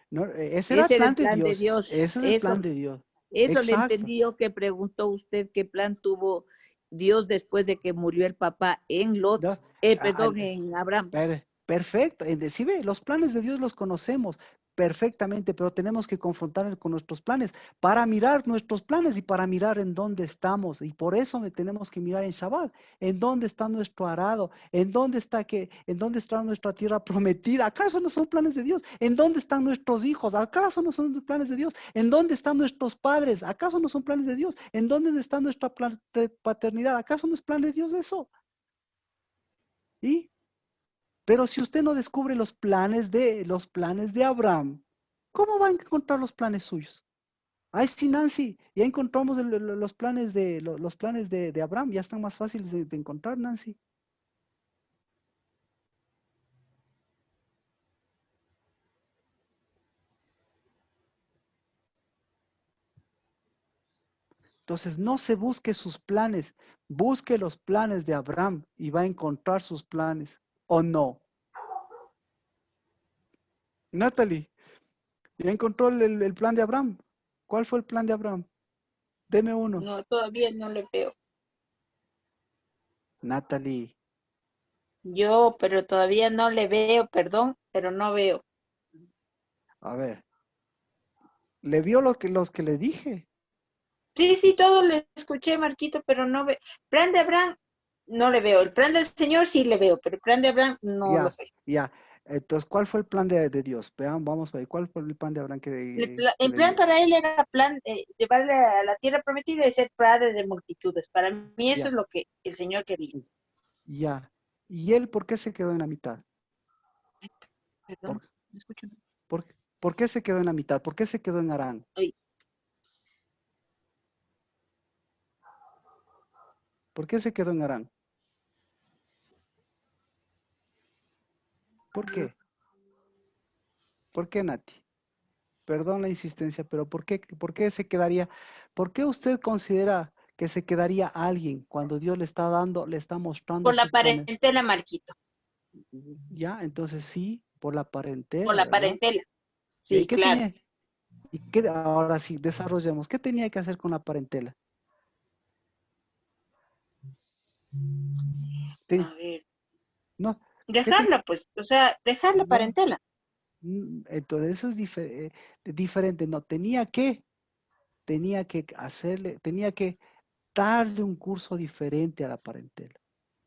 No, ese era el plan de Dios. Ese es el plan de Dios. Eso le entendí yo que preguntó usted qué plan tuvo Dios después de que murió el papá en Lot, en Abraham. Perfecto. ¿Sí ve? Los planes de Dios los conocemos perfectamente, pero tenemos que confrontar con nuestros planes para mirar nuestros planes y para mirar en dónde estamos. Y por eso tenemos que mirar en Shabbat, en dónde está nuestro arado, en dónde está nuestra tierra prometida. ¿Acaso no son planes de Dios? ¿En dónde están nuestros hijos? ¿Acaso no son planes de Dios? ¿En dónde están nuestros padres? ¿Acaso no son planes de Dios? ¿En dónde está nuestra paternidad? ¿Acaso no es plan de Dios eso? ¿Y? Pero si usted no descubre los planes de Abraham, ¿cómo va a encontrar los planes suyos? Ay, sí, Nancy, ya encontramos los planes de Abraham, ya están más fáciles de encontrar, Nancy. Entonces, no se busque sus planes, busque los planes de Abraham y va a encontrar sus planes, ¿o no? Natalie, ¿ya encontró el plan de Abraham? ¿Cuál fue el plan de Abraham? Deme uno. No, todavía no le veo. Natalie, Yo, pero todavía no le veo, perdón, pero no veo. a ver, ¿le vio los que le dije? Sí, sí, todo le escuché, Marquito, pero no veo. Plan de Abraham, no le veo. El plan del Señor sí le veo, pero el plan de Abraham no lo Ya, sé. ya. Entonces, ¿cuál fue el plan de Dios? Vean, vamos a ver, ¿cuál fue el plan de Abraham que El le plan dio? para él era plan llevarle a la tierra prometida y ser padre de multitudes. Para mí eso Ya, es lo que el Señor quería. ya. ¿Y él por qué se quedó en la mitad? Perdón, ¿Por, no escucho. por, por qué se quedó en la mitad? ¿Por qué se quedó en Harán? Oye, ¿Por qué se quedó en Harán? ¿Por qué? ¿Por qué, Nati? Perdón la insistencia, pero por qué se quedaría? ¿Por qué usted considera que se quedaría alguien cuando Dios le está dando, le está mostrando por la sus planes? parentela, Marquito, Ya, entonces sí, por la por parentela, la ¿verdad? parentela. ¿Y Sí, qué claro. tenía? ¿Y qué, ahora sí, desarrollemos. ¿Qué tenía que hacer con la parentela? A ver, No, ¿qué dejarla, pues, o sea, dejar la no, parentela. entonces eso es diferente. No, tenía que hacerle, tenía que darle un curso diferente a la parentela.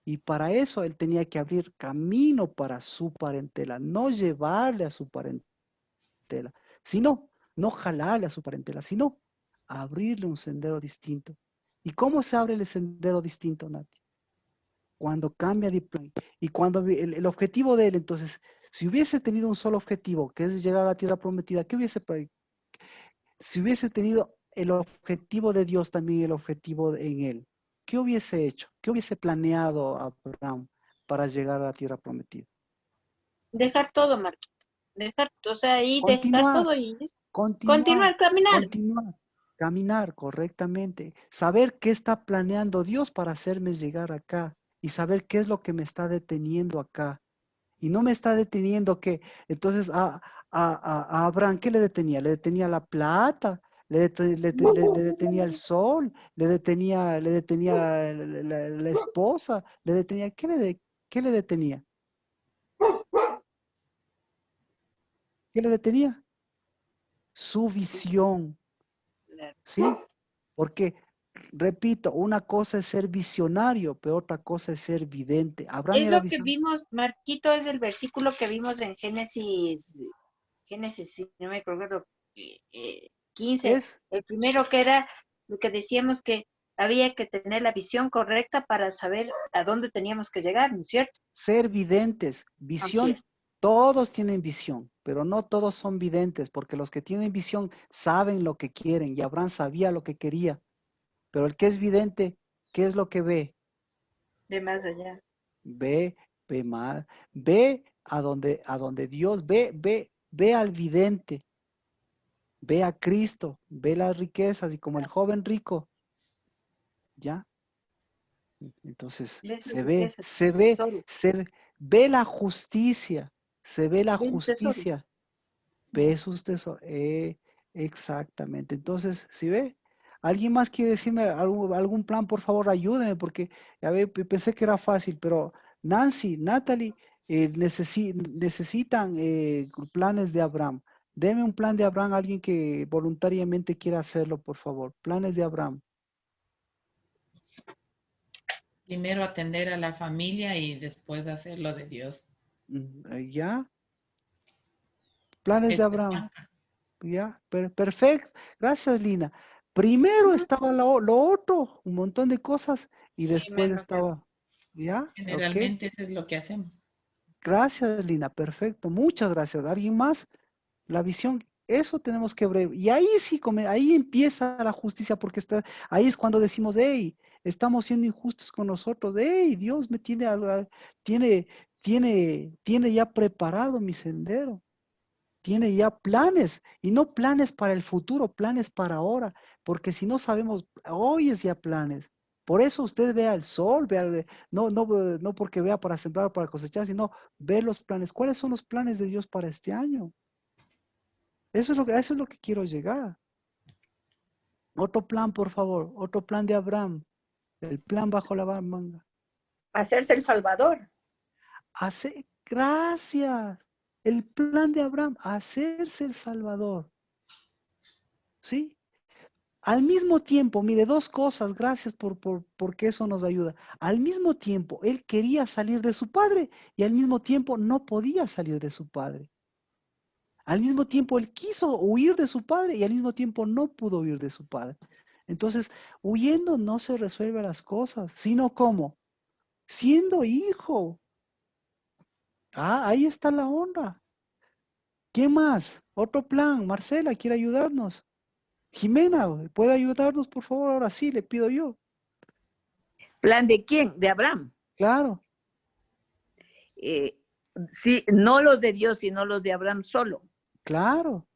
Y para eso él tenía que abrir camino para su parentela, no llevarle a su parentela, sino, no jalarle a su parentela, sino abrirle un sendero distinto. ¿Y cómo se abre el sendero distinto, Nati? Cuando cambia de plan. Y cuando el objetivo de él, entonces, si hubiese tenido un solo objetivo, que es llegar a la tierra prometida, si hubiese tenido el objetivo de Dios también el objetivo en él, ¿qué hubiese hecho? ¿Qué hubiese planeado Abraham para llegar a la tierra prometida? Dejar todo, Marquito. Dejar, o sea, ahí dejar Continuar, todo y continuar, continuar, caminar. continuar, caminar correctamente, saber qué está planeando Dios para hacerme llegar acá y saber qué es lo que me está deteniendo acá. Y no me está deteniendo que, entonces a Abraham, ¿qué le detenía? Le detenía la plata, le detenía el sol, le detenía la esposa, le detenía, ¿qué le detenía? ¿Qué le detenía? Su visión, ¿sí? Porque, repito, una cosa es ser visionario, pero otra cosa es ser vidente. Abraham Es era lo que visionario. vimos, Marquito, es el versículo que vimos en Génesis, si no me acuerdo, 15, Es el primero que era lo que decíamos que había que tener la visión correcta para saber a dónde teníamos que llegar, ¿no es cierto? ser videntes, Así visión. es. Todos tienen visión, pero no todos son videntes, porque los que tienen visión saben lo que quieren y Abraham sabía lo que quería. Pero el que es vidente, ¿qué es lo que ve? De más allá. Ve, ve más, ve a donde Dios, ve al vidente, ve a Cristo, ve las riquezas y como el joven rico, ¿ya? Entonces Ve su se ve, riqueza, se ve, tesoro, ve la justicia, se ve la ve un tesoro. justicia, ve sus tesoros. Exactamente. Entonces, si ve, ¿alguien más quiere decirme algún plan? Por favor, ayúdeme, porque a ver, pensé que era fácil, pero Nancy, Natalie, necesitan planes de Abraham. Deme un plan de Abraham, alguien que voluntariamente quiera hacerlo, por favor. Planes de Abraham. Primero atender a la familia y después hacer lo de Dios. ¿Ya? Planes de Esta es Abraham. Blanca. Ya, perfecto. Gracias, Lina. Primero estaba lo otro, un montón de cosas, y Sí, después menos ya. estaba, ¿ya? Ok. Generalmente eso es lo que hacemos. Gracias, Lina. Perfecto. Muchas gracias. ¿Alguien más? La visión, eso tenemos que ver. Y ahí sí, ahí empieza la justicia, porque ahí es cuando decimos, hey, estamos siendo injustos con nosotros. Hey, Dios me tiene, tiene ya preparado mi sendero. Tiene ya planes, y no planes para el futuro, planes para ahora, porque si no sabemos, hoy es ya planes. Por eso usted vea el sol, no, no porque vea para sembrar o para cosechar, sino ver los planes. ¿Cuáles son los planes de Dios para este año? a eso es lo que quiero llegar. Otro plan, por favor. Otro plan de Abraham. El plan bajo la manga. Hacerse el Salvador. Gracias. El plan de Abraham, hacerse el Salvador. ¿Sí? Al mismo tiempo, mire, dos cosas, gracias porque eso nos ayuda. Al mismo tiempo, él quería salir de su padre y al mismo tiempo no podía salir de su padre. Al mismo tiempo, él quiso huir de su padre y al mismo tiempo no pudo huir de su padre. Entonces, huyendo no se resuelven las cosas, sino ¿cómo? Siendo hijo. Ah, ahí está la onda. ¿Qué más? Otro plan. Marcela, ¿quiere ayudarnos? Jimena, ¿puede ayudarnos, por favor? Ahora sí, le pido yo. ¿Plan de quién? De Abraham. Claro. Sí, no los de Dios, sino los de Abraham solo. Claro.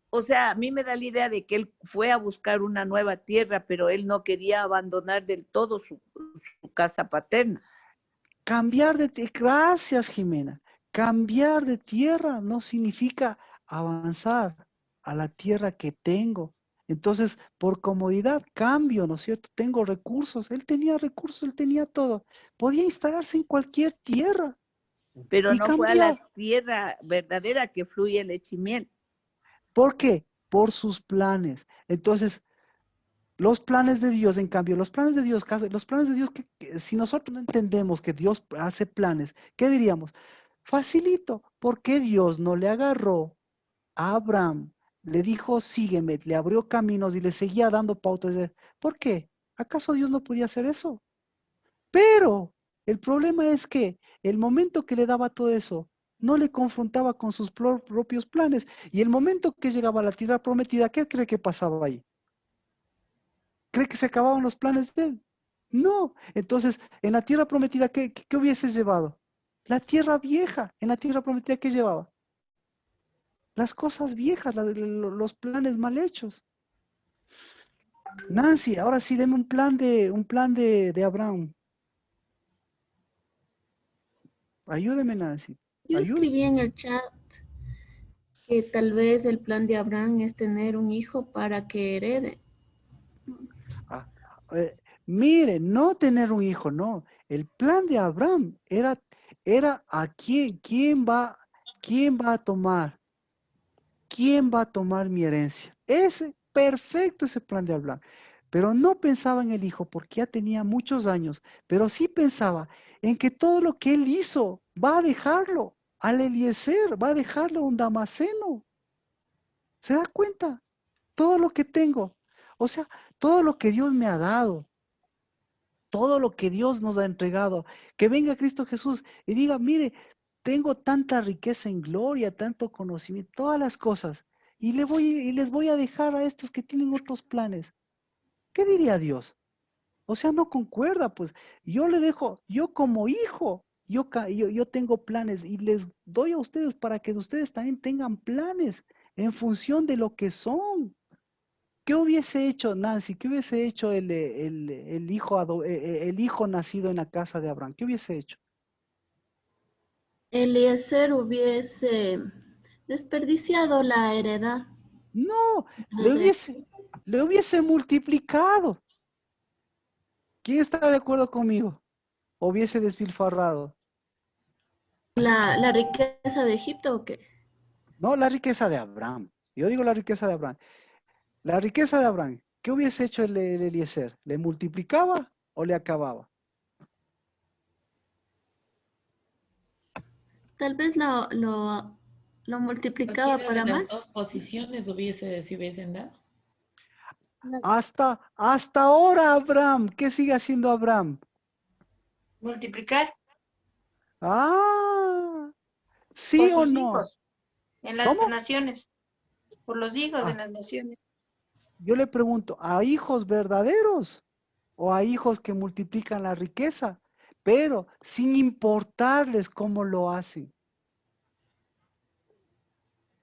O sea, a mí me da la idea de que él fue a buscar una nueva tierra, pero él no quería abandonar del todo su casa paterna. Cambiar de tierra, gracias Jimena. Cambiar de tierra no significa avanzar a la tierra que tengo. Entonces, por comodidad, cambio, ¿no es cierto? Tengo recursos, él tenía todo. Podía instalarse en cualquier tierra. Pero y no cambiar. fue a la tierra verdadera que fluye leche y miel. ¿Por qué? Por sus planes. Entonces, los planes de Dios, en cambio, los planes de Dios, que si nosotros no entendemos que Dios hace planes, ¿qué diríamos? Facilito, ¿por qué Dios no le agarró a Abraham, le dijo, sígueme, le abrió caminos y le seguía dando pautas? ¿Por qué? ¿Acaso Dios no podía hacer eso? Pero el problema es que el momento que le daba todo eso, no le confrontaba con sus propios planes. Y el momento que llegaba a la tierra prometida, ¿qué cree que pasaba ahí? ¿Cree que se acababan los planes de él? No. Entonces, en la tierra prometida, ¿qué hubiese llevado? La tierra vieja. En la tierra prometida, ¿qué llevaba? Las cosas viejas, los planes mal hechos. Nancy, ahora sí, deme un plan de Abraham. Ayúdeme, Nancy. Yo Ayúdeme. escribí en el chat que tal vez el plan de Abraham es tener un hijo para que herede. Ah, mire, no tener un hijo, no. El plan de Abraham era a quién va a tomar mi herencia. Perfecto ese plan de Abraham. Pero no pensaba en el hijo porque ya tenía muchos años, pero sí pensaba en que todo lo que él hizo va a dejarlo al Eliezer, va a dejarlo a un Damaseno. ¿Se da cuenta? Todo lo que tengo, o sea, todo lo que Dios me ha dado, todo lo que Dios nos ha entregado, que venga Cristo Jesús y diga, mire, tengo tanta riqueza en gloria, tanto conocimiento, todas las cosas, y les voy a dejar a estos que tienen otros planes. ¿Qué diría Dios? O sea, no concuerda, pues yo le dejo, yo como hijo, yo tengo planes y les doy a ustedes para que ustedes también tengan planes en función de lo que son. ¿Qué hubiese hecho Nancy? ¿Qué hubiese hecho el hijo nacido en la casa de Abraham? ¿Qué hubiese hecho? Eliezer hubiese desperdiciado la heredad. No, le hubiese multiplicado. ¿Quién está de acuerdo conmigo? Hubiese despilfarrado. ¿La riqueza de Egipto o qué? No, la riqueza de Abraham. Yo digo la riqueza de Abraham. La riqueza de Abraham, ¿qué hubiese hecho el Eliezer? ¿Le multiplicaba o le acababa? Tal vez lo multiplicaba Cualquiera para de las mal. dos posiciones se hubiesen dado. Hasta ahora, Abraham. ¿Qué sigue haciendo Abraham? Multiplicar Ah, por ¿sí o sus no? hijos en las ¿Cómo? naciones, por los hijos en Ah, las naciones. yo le pregunto, ¿a hijos verdaderos o a hijos que multiplican la riqueza? Pero sin importarles cómo lo hacen.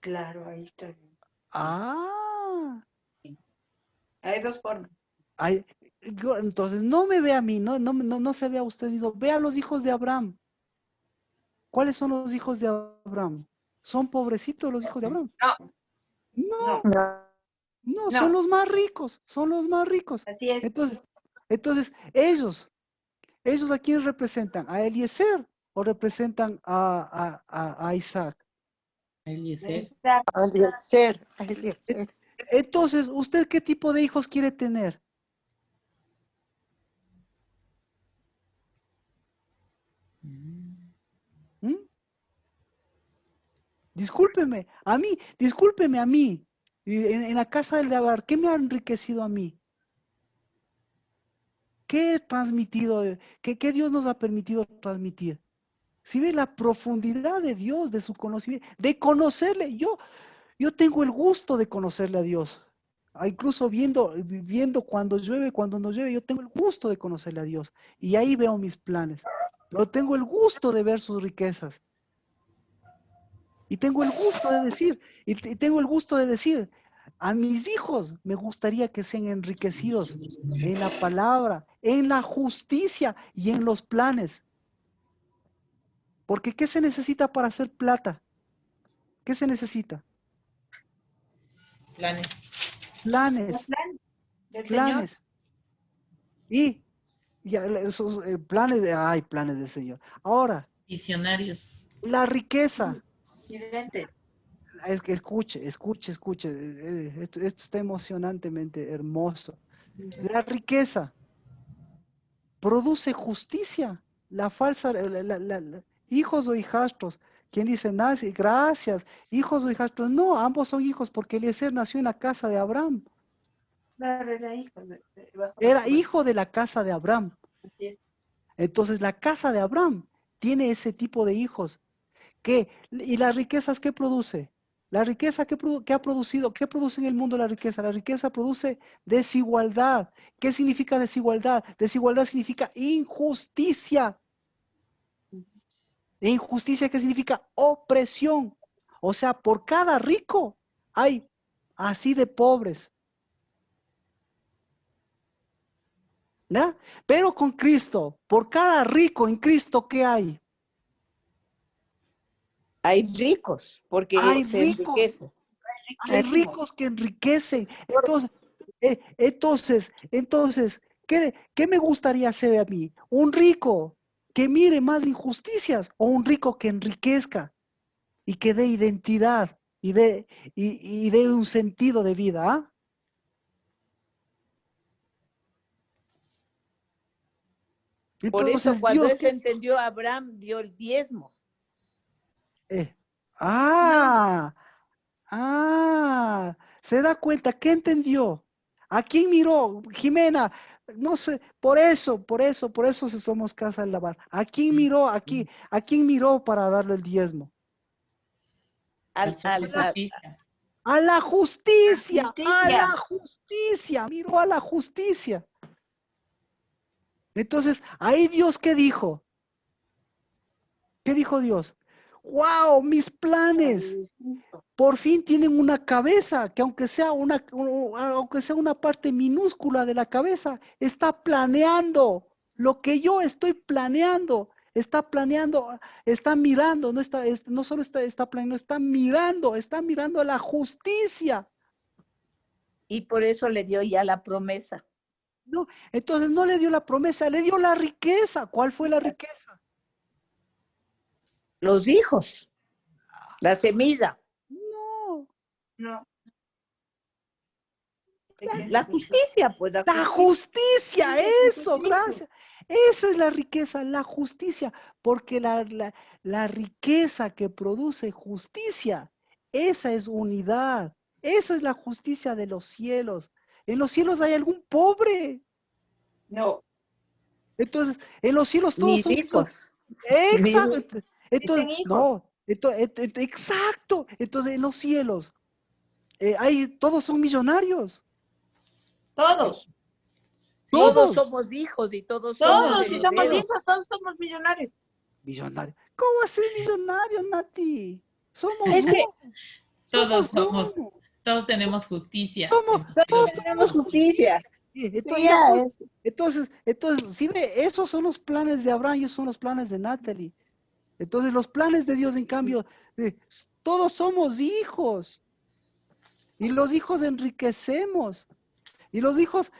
Claro, ahí está bien. Ah, Hay dos formas. entonces no me ve a mí, no se ve a usted, ve a los hijos de Abraham. ¿Cuáles son los hijos de Abraham? ¿Son pobrecitos los hijos de Abraham? No, No, No, no, no. son los más ricos, son los más ricos. así es. Entonces ellos ¿a quién representan? ¿A Eliezer o representan a Isaac? Eliezer. Exacto. Eliezer, Eliezer. Entonces, ¿usted qué tipo de hijos quiere tener? ¿Mm? Discúlpeme a mí, en la casa del Dabar, ¿qué me ha enriquecido a mí? ¿Qué he transmitido? ¿Qué Dios nos ha permitido transmitir? Si ve la profundidad de Dios, de su conocimiento, de conocerle, yo tengo el gusto de conocerle a Dios. Incluso viendo cuando llueve, cuando no llueve, yo tengo el gusto de conocerle a Dios. Y ahí veo mis planes. Pero tengo el gusto de ver sus riquezas. Y tengo el gusto de decir, a mis hijos me gustaría que sean enriquecidos en la palabra, en la justicia y en los planes. Porque ¿qué se necesita para hacer plata? ¿Qué se necesita? Planes. Planes, Del Señor. planes. Y ya, esos planes planes del Señor. Ahora, Visionarios. la riqueza. Evidentes. Es que escuche. Esto está emocionantemente hermoso. La riqueza produce justicia. Hijos o hijastros. ¿Quién dice nace? Gracias. Hijos o hijastros. No, ambos son hijos porque Eliezer nació en la casa de Abraham. Claro, era hijo. Era hijo de la casa de Abraham. Así es. Entonces la casa de Abraham tiene ese tipo de hijos. ¿Y las riquezas qué produce? La riqueza que ha producido, ¿qué produce en el mundo la riqueza? La riqueza produce desigualdad. ¿Qué significa desigualdad? Desigualdad significa injusticia. ¿E injusticia qué significa? Opresión. O sea, por cada rico hay así de pobres. ¿Ya? Pero con Cristo, por cada rico en Cristo, ¿qué hay? Hay ricos, porque Hay se ricos. enriquecen. Hay ricos que enriquecen. Entonces, ¿qué me gustaría ser a mí? ¿Un rico que mire más injusticias o un rico que enriquezca y que dé identidad y dé un sentido de vida? ¿Ah? Por eso Entonces, cuando Dios, él se entendió, Abraham dio el diezmo. ¿Se da cuenta? ¿Qué entendió? ¿A quién miró? Jimena, no sé, por eso somos casa del lavar. ¿A quién miró aquí? ¿A quién miró para darle el diezmo? Al- al- al- A la justicia, Justicia. a la justicia, miró a la justicia. Entonces, ahí Dios, ¿qué dijo? ¿Qué dijo Dios? ¡Wow! Mis planes por fin tienen una cabeza, que aunque sea una parte minúscula de la cabeza, está planeando lo que yo estoy planeando. Está planeando, está mirando, no solo está planeando, está mirando a la justicia. y por eso le dio ya la promesa. No, entonces no le dio la promesa, le dio la riqueza. ¿Cuál fue la riqueza? Los hijos, la semilla, No. la justicia, pues La justicia, eso, gracias. Esa es la riqueza, la justicia, porque la riqueza que produce justicia, esa es unidad, esa es la justicia de los cielos. ¿En los cielos hay algún pobre? No. Entonces, en los cielos todos ni son ricos. Exacto. Entonces, tienen hijos. no, exacto. Entonces, en los cielos, todos son millonarios. Todos. Todos somos hijos y todos somos Todos, si somos herederos. hijos, todos somos millonarios. Millonario. ¿Cómo así millonario, Nati? Somos Es que Todos tenemos justicia. todos tenemos justicia. Entonces, si ve, esos son los planes de Abraham y esos son los planes de Natalie. Entonces, los planes de Dios, en cambio, todos somos hijos. Y los hijos enriquecemos. Y los hijos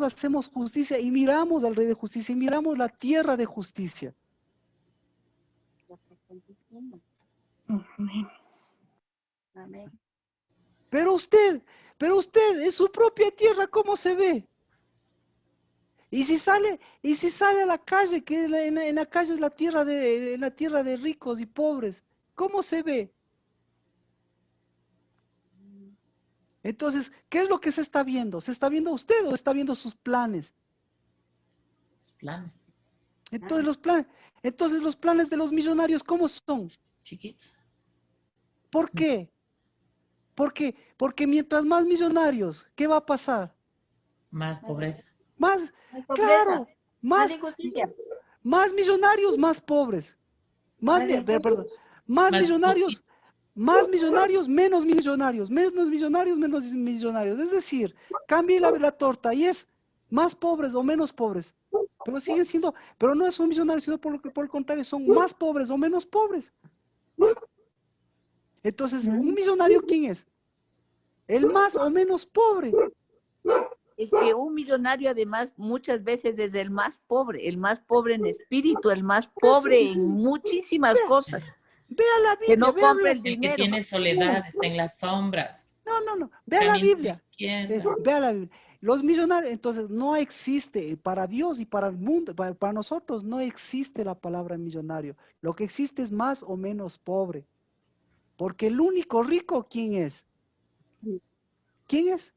hacemos justicia y miramos al Rey de Justicia y miramos la tierra de justicia. Amén. Pero usted en su propia tierra, ¿cómo se ve? Y si sale a la calle, que en la calle es la tierra de ricos y pobres, ¿cómo se ve? Entonces, ¿qué es lo que se está viendo? ¿Se está viendo usted o está viendo sus planes? Los planes. Entonces los planes de los millonarios, ¿cómo son? Chiquitos. ¿Por qué? Porque mientras más millonarios, ¿qué va a pasar? Más pobreza. Más, pobreza, claro, más injusticia. más millonarios, más pobres. Más millonarios, más millonarios, menos millonarios, menos millonarios, menos millonarios. Es decir, cambie la torta y es más pobres o menos pobres. Pero siguen siendo, pero no son millonarios, sino por el contrario, son más pobres o menos pobres. Entonces, ¿un millonario quién es? El más o menos pobre. Es que un millonario además muchas veces es el más pobre en espíritu, el más pobre en muchísimas cosas. Vea la Biblia. Que no compra el El que dinero. tiene soledad, está en las sombras. No. Vea la Biblia. Camina. Vea la Biblia. Los millonarios, entonces no existe, para Dios y para el mundo, para nosotros no existe la palabra millonario. Lo que existe es más o menos pobre. Porque el único rico, ¿quién es? ¿Quién es?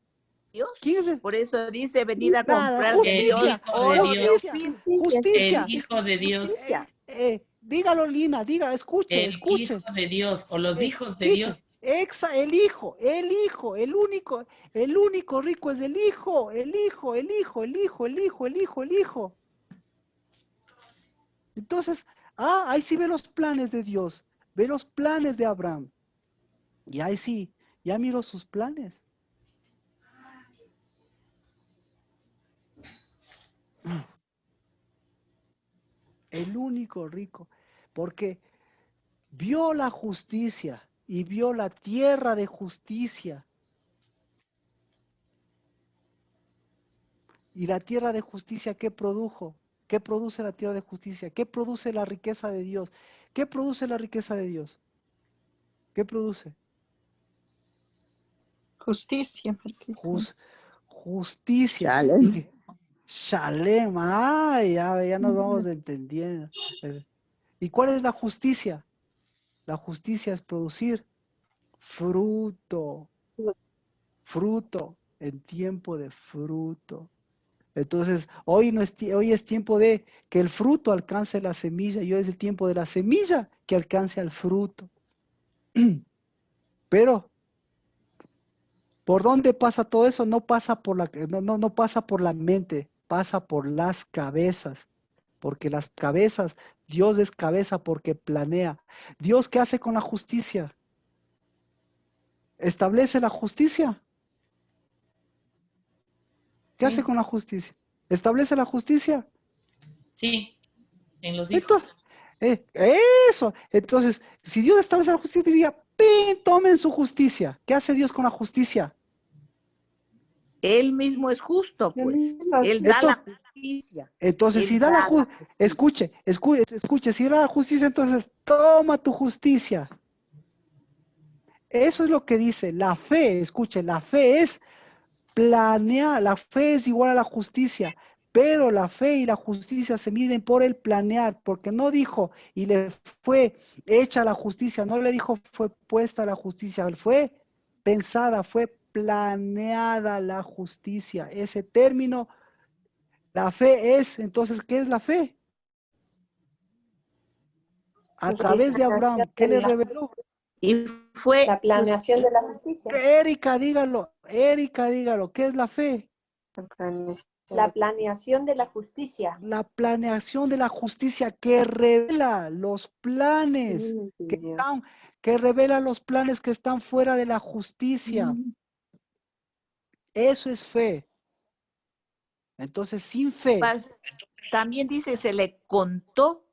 Dios. ¿Quién es el? Por eso dice, venid a Nada, comprar de Dios. Justicia. El Hijo de Dios. Dígalo, Lina, escuche. El Hijo de Dios o los hijos de Dios. El hijo, el único rico es el hijo. Entonces, ahí sí ve los planes de Dios, ve los planes de Abraham. Y ahí sí, ya miró sus planes. El único rico, porque vio la justicia y vio la tierra de justicia. ¿Y la tierra de justicia qué produjo? ¿Qué produce la tierra de justicia? ¿Qué produce la riqueza de Dios? ¿Qué produce la riqueza de Dios? ¿Qué produce? Justicia. Justicia. Shalem. Shalem. Ya nos vamos entendiendo. ¿Y cuál es la justicia? La justicia es producir fruto. Fruto. En tiempo de fruto. Entonces, hoy es tiempo de que el fruto alcance la semilla y hoy es el tiempo de la semilla que alcance al fruto. Pero, ¿por dónde pasa todo eso? No pasa por no pasa por la mente, pasa por las cabezas. Porque las cabezas, Dios es cabeza porque planea. ¿Dios qué hace con la justicia? ¿Establece la justicia? ¿Qué hace con la justicia? ¿Establece la justicia? Sí, en los hijos. Eso. Entonces, si Dios establece la justicia, diría, tomen su justicia. ¿Qué hace Dios con la justicia? Él mismo es justo, pues. Él da la justicia. Entonces, si da la justicia, escuche, si da la justicia, entonces toma tu justicia. Eso es lo que dice la fe. Escuche, la fe es planear, la fe es igual a la justicia, pero la fe y la justicia se miden por el planear, porque no dijo y le fue hecha la justicia, no le dijo fue puesta la justicia, fue pensada, fue planeada la justicia. Ese término, la fe es, entonces, ¿qué es la fe? A través de Abraham, ¿qué le reveló? Y fue la planeación de la justicia. Erika, dígalo, ¿qué es la fe? La planeación de la justicia. La planeación de la justicia que revela los planes que revela los planes que están fuera de la justicia. Eso es fe. Entonces, sin fe. También dice, se le contó,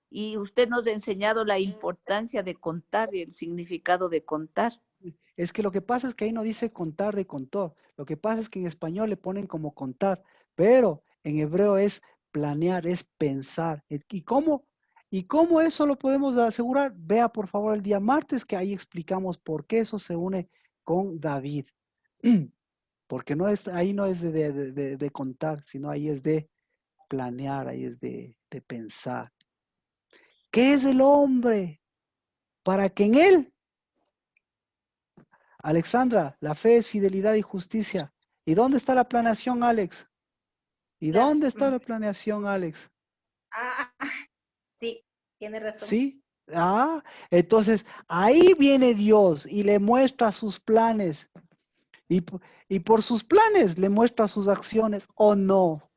y usted nos ha enseñado la importancia de contar y el significado de contar. Es que lo que pasa es que ahí no dice contar de contar. Lo que pasa es que en español le ponen como contar, pero en hebreo es planear, es pensar. ¿Y cómo eso lo podemos asegurar? Vea por favor el día martes que ahí explicamos por qué eso se une con David. Porque ahí no es de contar, sino ahí es de planear, ahí es de pensar. ¿Qué es el hombre? Para que en él, Alexandra, la fe es fidelidad y justicia. ¿Y dónde está la planeación, Alex? ¿Y dónde está la planeación, Alex? Sí, tiene razón. ¿Sí? Entonces ahí viene Dios y le muestra sus planes. Y por sus planes le muestra sus acciones o no.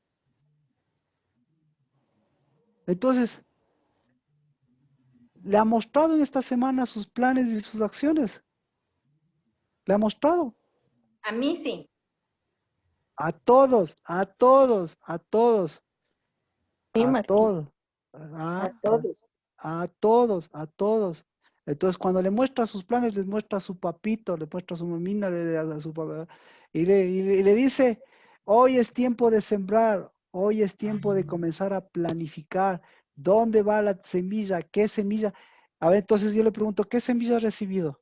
Entonces, ¿le ha mostrado en esta semana sus planes y sus acciones? ¿Le ha mostrado? A mí sí. A todos, a todos, a todos. Sí, A Marquita. todos. A todos. A todos, a todos. Entonces, cuando le muestra sus planes, les muestra a su papito, le muestra a su mamina, a su papá, y le dice, hoy es tiempo de sembrar, hoy es tiempo de comenzar a planificar. ¿Dónde va la semilla? ¿Qué semilla? A ver, entonces yo le pregunto, ¿qué semilla has recibido?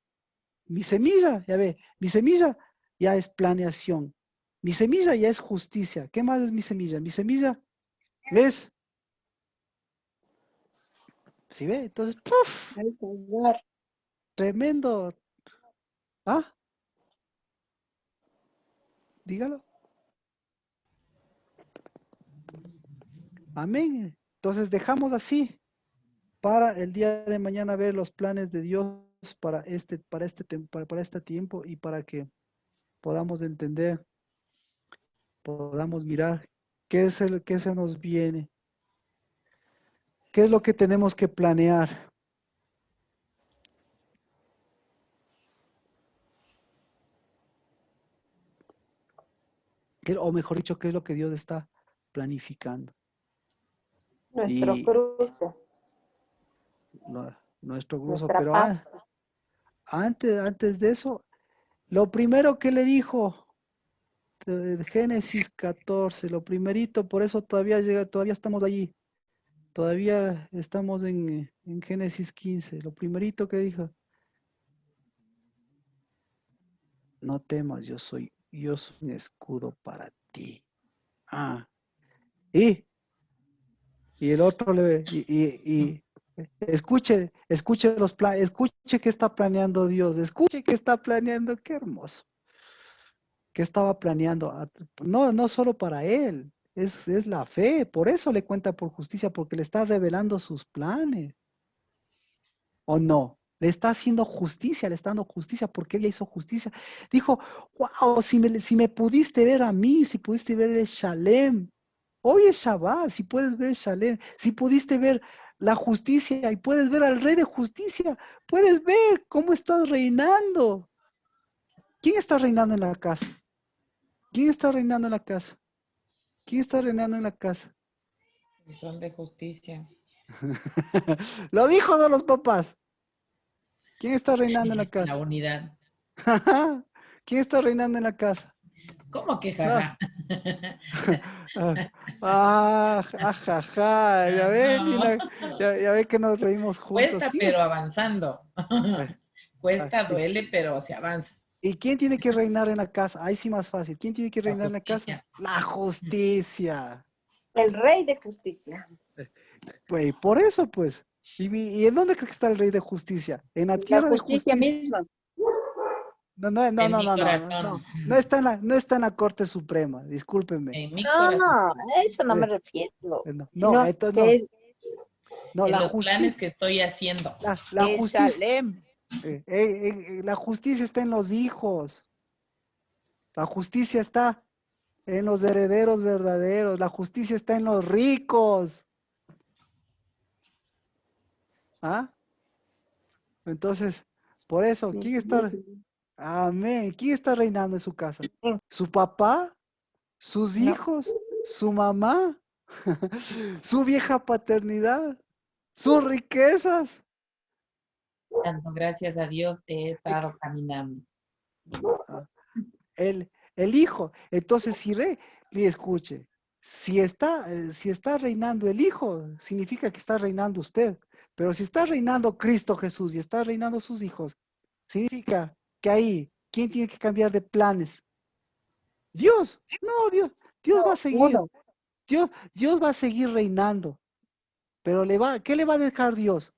Mi semilla, ya ve, mi semilla ya es planeación. Mi semilla ya es justicia. ¿Qué más es mi semilla? Mi semilla es... ¿Sí ve? Entonces, ¡puf! Ay, Señor. Tremendo. ¿Ah? Dígalo. Amén. Entonces dejamos así para el día de mañana ver los planes de Dios para este tiempo y para que podamos entender, podamos mirar qué se nos viene, qué es lo que tenemos que planear. O mejor dicho, qué es lo que Dios está planificando. Nuestro Y cruce, nuestro grupo, nuestra pero Pascua. antes de eso, lo primero que le dijo, Génesis 14, lo primerito, por eso todavía estamos allí, todavía estamos en Génesis 15, lo primerito que dijo, no temas, yo soy un escudo para ti. Y el otro escuche los planes, escuche qué está planeando Dios, escuche qué está planeando, qué hermoso. ¿Qué estaba planeando? No solo para él, es la fe, por eso le cuenta por justicia, porque le está revelando sus planes. ¿O no? Le está haciendo justicia, le está dando justicia, porque él ya hizo justicia. Dijo, wow, si me pudiste ver a mí, si pudiste ver el Shalem, hoy es Shabbat, si puedes ver Shalem, si pudiste ver la justicia y puedes ver al Rey de Justicia, puedes ver cómo estás reinando. ¿Quién está reinando en la casa? ¿Quién está reinando en la casa? ¿Quién está reinando en la casa? Son de justicia. Lo dijo de los papás. ¿Quién está reinando en la La casa? unidad. ¿Quién está reinando en la casa? ¿Cómo que No. jaja? Jaja, ya ven, ya ven que nos reímos juntos. Cuesta, pero avanzando. Cuesta, Sí. duele, pero se avanza. ¿Y quién tiene que reinar en la casa? Ahí sí más fácil. ¿Quién tiene que La reinar en la casa? justicia. La justicia. El Rey de Justicia. Pues por eso, pues. ¿Y en dónde cree que está el Rey de Justicia? En la La tierra de justicia justicia. misma. No En mi corazón. no está en la Corte Suprema, discúlpenme. En mi No, corazón. a eso no me Eh, refiero. No, Sino entonces que es no, En la los planes justicia, que estoy haciendo. la El justicia, Shalem. la justicia está en los hijos, la justicia está en los herederos verdaderos, la justicia está en los ricos. ¿Ah? Entonces, por eso, ¿quién está? Amén. ¿Quién está reinando en su casa? ¿Su papá? ¿Sus No. hijos? ¿Su mamá? ¿Su vieja paternidad? ¿Sus riquezas? Dando gracias a Dios he estado caminando. El hijo. Entonces, si escuche, si está reinando el hijo, significa que está reinando usted. Pero si está reinando Cristo Jesús y está reinando sus hijos, significa que ahí, ¿quién tiene que cambiar de planes? Dios. No, Dios va a seguir. Uno. Dios va a seguir reinando. Pero ¿qué le va a dejar Dios?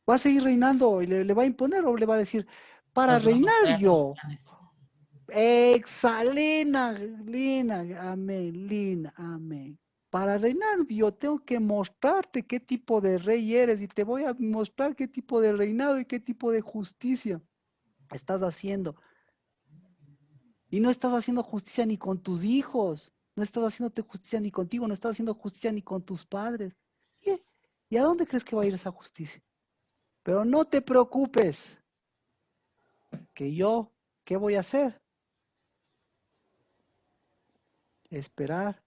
¿Va a seguir reinando y le va a imponer o le va a decir, para Nos va a reinar mostrar los yo? planes. Lina, amén, Lina, amén. Para reinar yo tengo que mostrarte qué tipo de rey eres y te voy a mostrar qué tipo de reinado y qué tipo de justicia estás haciendo. Y no estás haciendo justicia ni con tus hijos, no estás haciéndote justicia ni contigo, no estás haciendo justicia ni con tus padres. ¿Y a dónde crees que va a ir esa justicia? Pero no te preocupes, que yo, ¿qué voy a hacer? Esperar,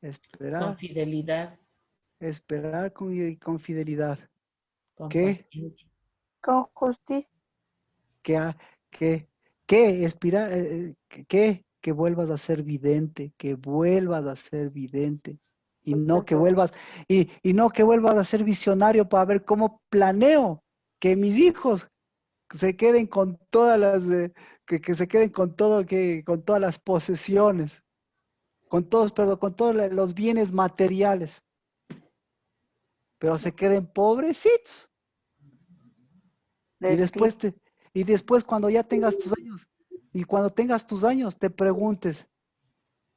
Con fidelidad. esperar con fidelidad. Con ¿Qué? paciencia. Con justicia. Que vuelvas a ser vidente, que vuelvas a ser vidente. Y no que vuelvas, y no que vuelvas a ser visionario para ver cómo planeo que mis hijos se queden con todas las, que se queden con todo, con todas las posesiones, con todos los bienes materiales, pero se queden pobrecitos. Y después cuando ya tengas tus años, y cuando tengas tus años te preguntes,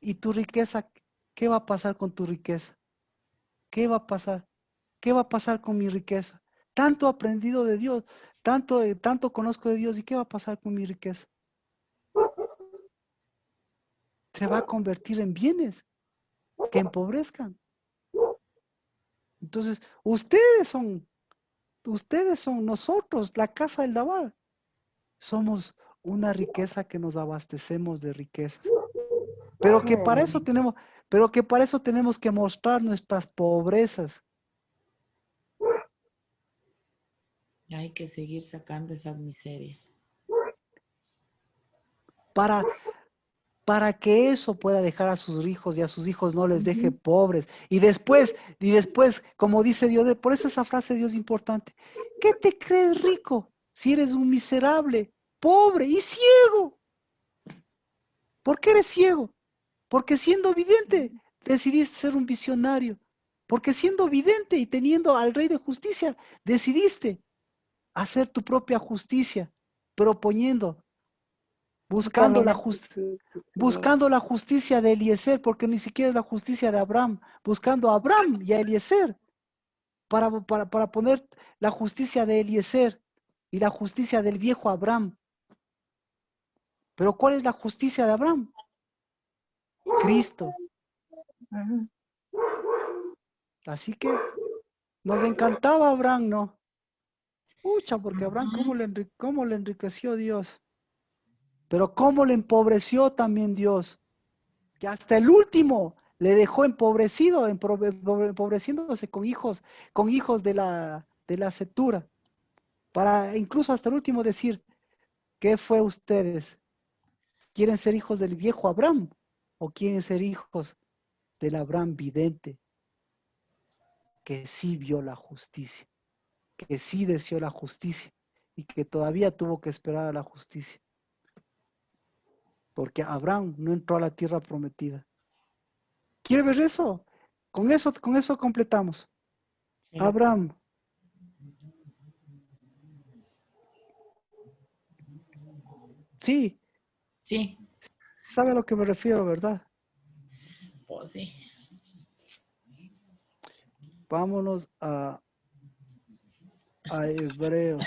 ¿y tu riqueza? ¿Qué va a pasar con tu riqueza? ¿Qué va a pasar? ¿Qué va a pasar con mi riqueza? Tanto he aprendido de Dios, tanto conozco de Dios, ¿y qué va a pasar con mi riqueza? Se va a convertir en bienes que empobrezcan. Entonces, ustedes son nosotros, la casa del Dabar. Somos una riqueza que nos abastecemos de riquezas. Pero que para eso tenemos que mostrar nuestras pobrezas. Hay que seguir sacando esas miserias. Para que eso pueda dejar a sus hijos y a sus hijos no les deje pobres. Y después, como dice Dios, por eso esa frase de Dios es importante. ¿Qué te crees rico si eres un miserable, pobre y ciego? ¿Por qué eres ciego? Porque siendo vidente decidiste ser un visionario. Porque siendo vidente y teniendo al Rey de Justicia, decidiste hacer tu propia justicia, proponiendo, buscando la justicia de Eliezer, porque ni siquiera es la justicia de Abraham, buscando a Abraham y a Eliezer, para poner la justicia de Eliezer y la justicia del viejo Abraham. Pero ¿cuál es la justicia de Abraham? Cristo. Así que nos encantaba Abraham, ¿no? Pucha, porque Abraham, ¿cómo le enriqueció Dios? Pero ¿cómo le empobreció también Dios? Que hasta el último le dejó empobreciéndose con hijos de la setura. Para incluso hasta el último decir, ¿qué fue ustedes? ¿Quieren ser hijos del viejo Abraham? ¿O quieren ser hijos del Abraham vidente? Que sí vio la justicia, que sí deseó la justicia y que todavía tuvo que esperar a la justicia. Porque Abraham no entró a la tierra prometida. ¿Quiere ver eso? Con eso completamos. Sí. Abraham. Sí. Sí. ¿Sabe a lo que me refiero, verdad? Pues sí. Vámonos a Hebreos.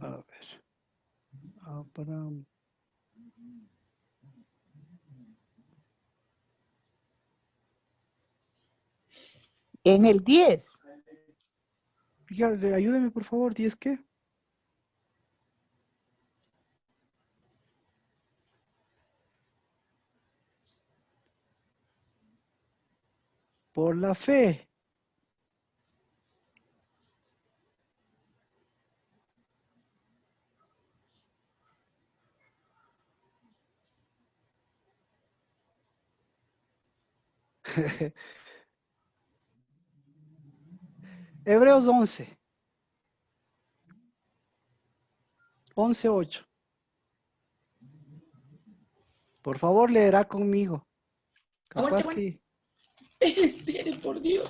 A ver. Abraham. En el 10. Fíjate, ayúdeme por favor, ¿10 qué? Por la fe. Hebreos 11. 11:8. Por favor, leerá conmigo. Capaz que... Espere, por Dios.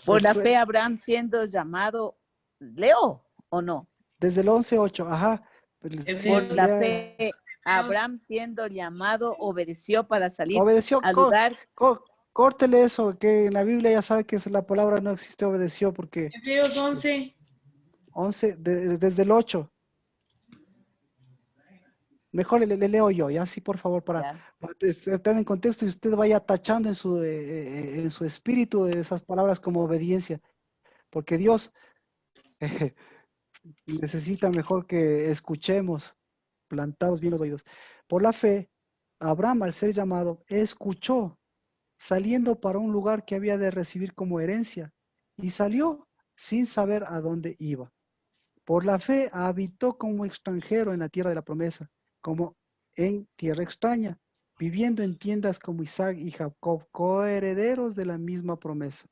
Por la Después- fe Abraham siendo llamado, ¿leo o no? Desde el 11:8, ajá. Pues, Por la lea- fe Abraham siendo llamado obedeció para salir Obedeció, al lugar. córtele eso, que en la Biblia ya sabe que la palabra no existe obedeció, porque Hebreos 11. 11, desde el 8. Mejor le leo yo, ya sí, por favor, para estar en contexto y usted vaya tachando en su espíritu esas palabras como obediencia, porque Dios necesita mejor que escuchemos, plantados bien los oídos. Por la fe, Abraham, al ser llamado, escuchó, saliendo para un lugar que había de recibir como herencia, y salió sin saber a dónde iba. Por la fe habitó como extranjero en la tierra de la promesa, como en tierra extraña, viviendo en tiendas como Isaac y Jacob, coherederos de la misma promesa,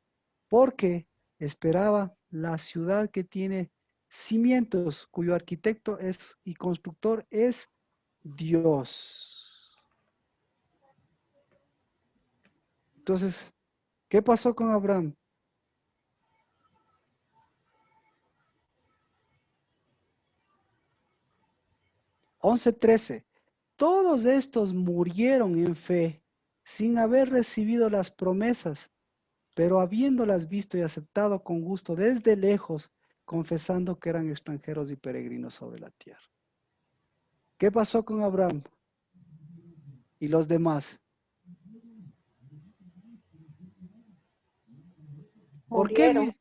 porque esperaba la ciudad que tiene cimientos, cuyo arquitecto y constructor es Dios. Entonces, ¿qué pasó con Abraham? (11:13) Todos estos murieron en fe, sin haber recibido las promesas, pero habiéndolas visto y aceptado con gusto desde lejos, confesando que eran extranjeros y peregrinos sobre la tierra. ¿Qué pasó con Abraham y los demás? ¿Por qué? Murieron.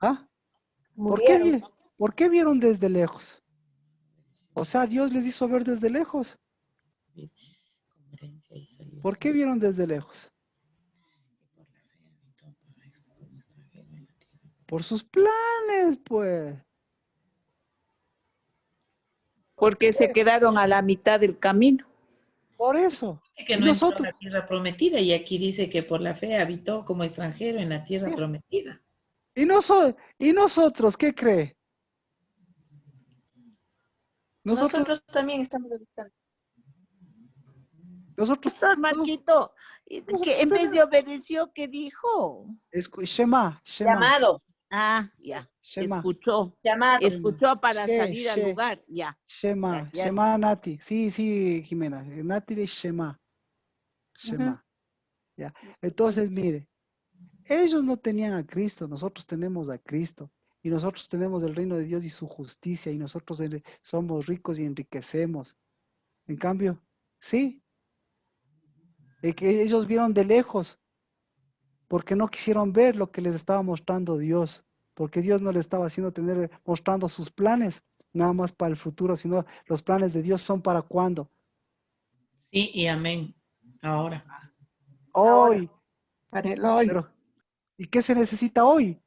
¿Ah? Murieron. ¿Por qué vieron desde lejos? O sea, Dios les hizo ver desde lejos. ¿Por qué vieron desde lejos? Por sus planes, pues. Porque se quedaron a la mitad del camino. Por eso. Que no entró a la tierra prometida, y aquí dice que por la fe habitó como extranjero en la tierra prometida. ¿Y nosotros qué cree? Nosotros también estamos habitando. Nosotros, Marquito, que en vez de obedeció, ¿qué dijo? Shema. Llamado. Ah, ya. Shema. Escuchó. Llamado. Escuchó para salir al lugar. Ya. Shema. Ya. Shema, Nati. Sí, Jimena. Nati de Shema. Shema. Ya. Entonces, mire, ellos no tenían a Cristo, nosotros tenemos a Cristo. Y nosotros tenemos el reino de Dios y su justicia. Y nosotros somos ricos y enriquecemos. En cambio, sí. Que ellos vieron de lejos. Porque no quisieron ver lo que les estaba mostrando Dios. Porque Dios no les estaba haciendo mostrando sus planes, nada más para el futuro, sino los planes de Dios son para cuándo. Sí, y amén. Ahora. Hoy. Para el hoy. Pero, ¿y qué se necesita hoy?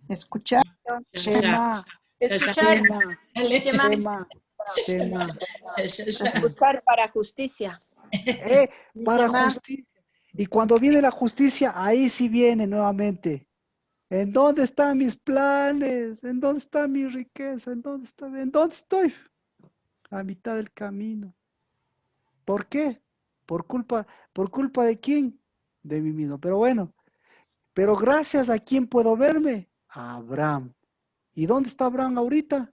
Escuchar. Shema. Escuchar. Shema. Escuchar para justicia. Para justicia. Y cuando viene la justicia, ahí sí viene nuevamente. ¿En dónde están mis planes? ¿En dónde está mi riqueza? ¿En dónde estoy? A mitad del camino. ¿Por qué? ¿Por culpa de quién? De mí mismo. Pero bueno, pero gracias a quién puedo verme? A Abraham. ¿Y dónde está Abraham ahorita?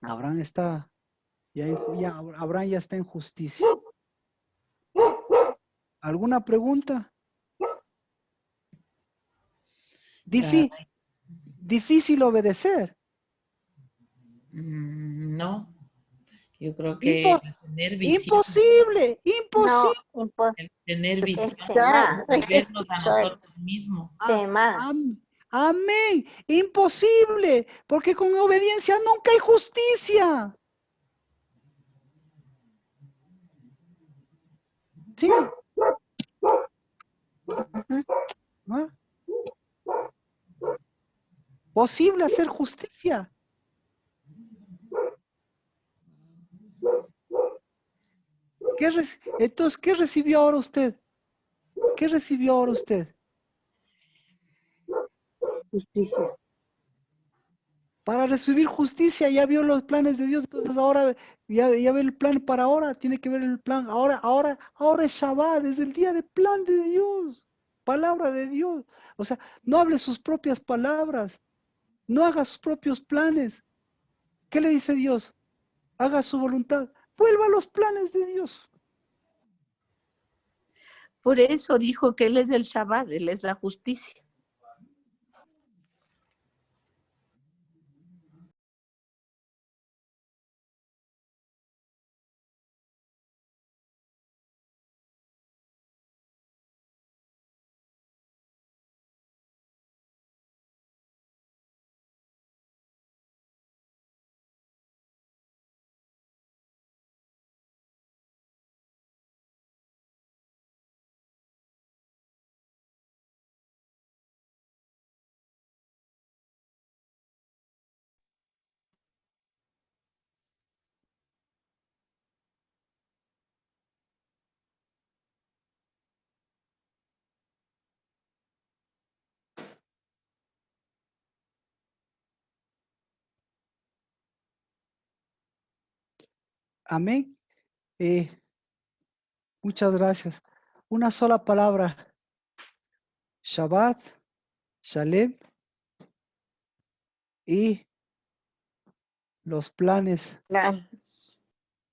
Abraham está, Abraham ya está en justicia. ¿Alguna pregunta? Difi. difícil obedecer. No, yo creo que el tener visión, Imposible, imposible. el tener visión, Escuchar, hay y que vernos a escuchar. nosotros mismos. Amén. Imposible, porque con obediencia nunca hay justicia. ¿Sí? ¿No? Posible hacer justicia. Entonces, ¿qué recibió ahora usted? ¿Qué recibió ahora usted? Justicia. Para recibir justicia ya vio los planes de Dios, entonces ahora ya ve el plan para ahora, tiene que ver el plan. Ahora es Shabbat, es el día del plan de Dios, palabra de Dios. O sea, no hable sus propias palabras, no haga sus propios planes. ¿Qué le dice Dios? Haga su voluntad, vuelva a los planes de Dios. Por eso dijo que Él es el Shabbat, Él es la justicia. Amén. Muchas gracias. Una sola palabra. Shabbat, Shalem y los planes Planes.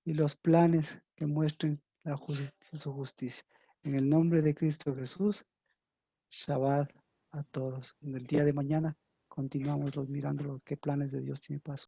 y los planes que muestren su justicia. En el nombre de Cristo Jesús, Shabbat a todos. En el día de mañana continuamos mirando qué planes de Dios tiene paso.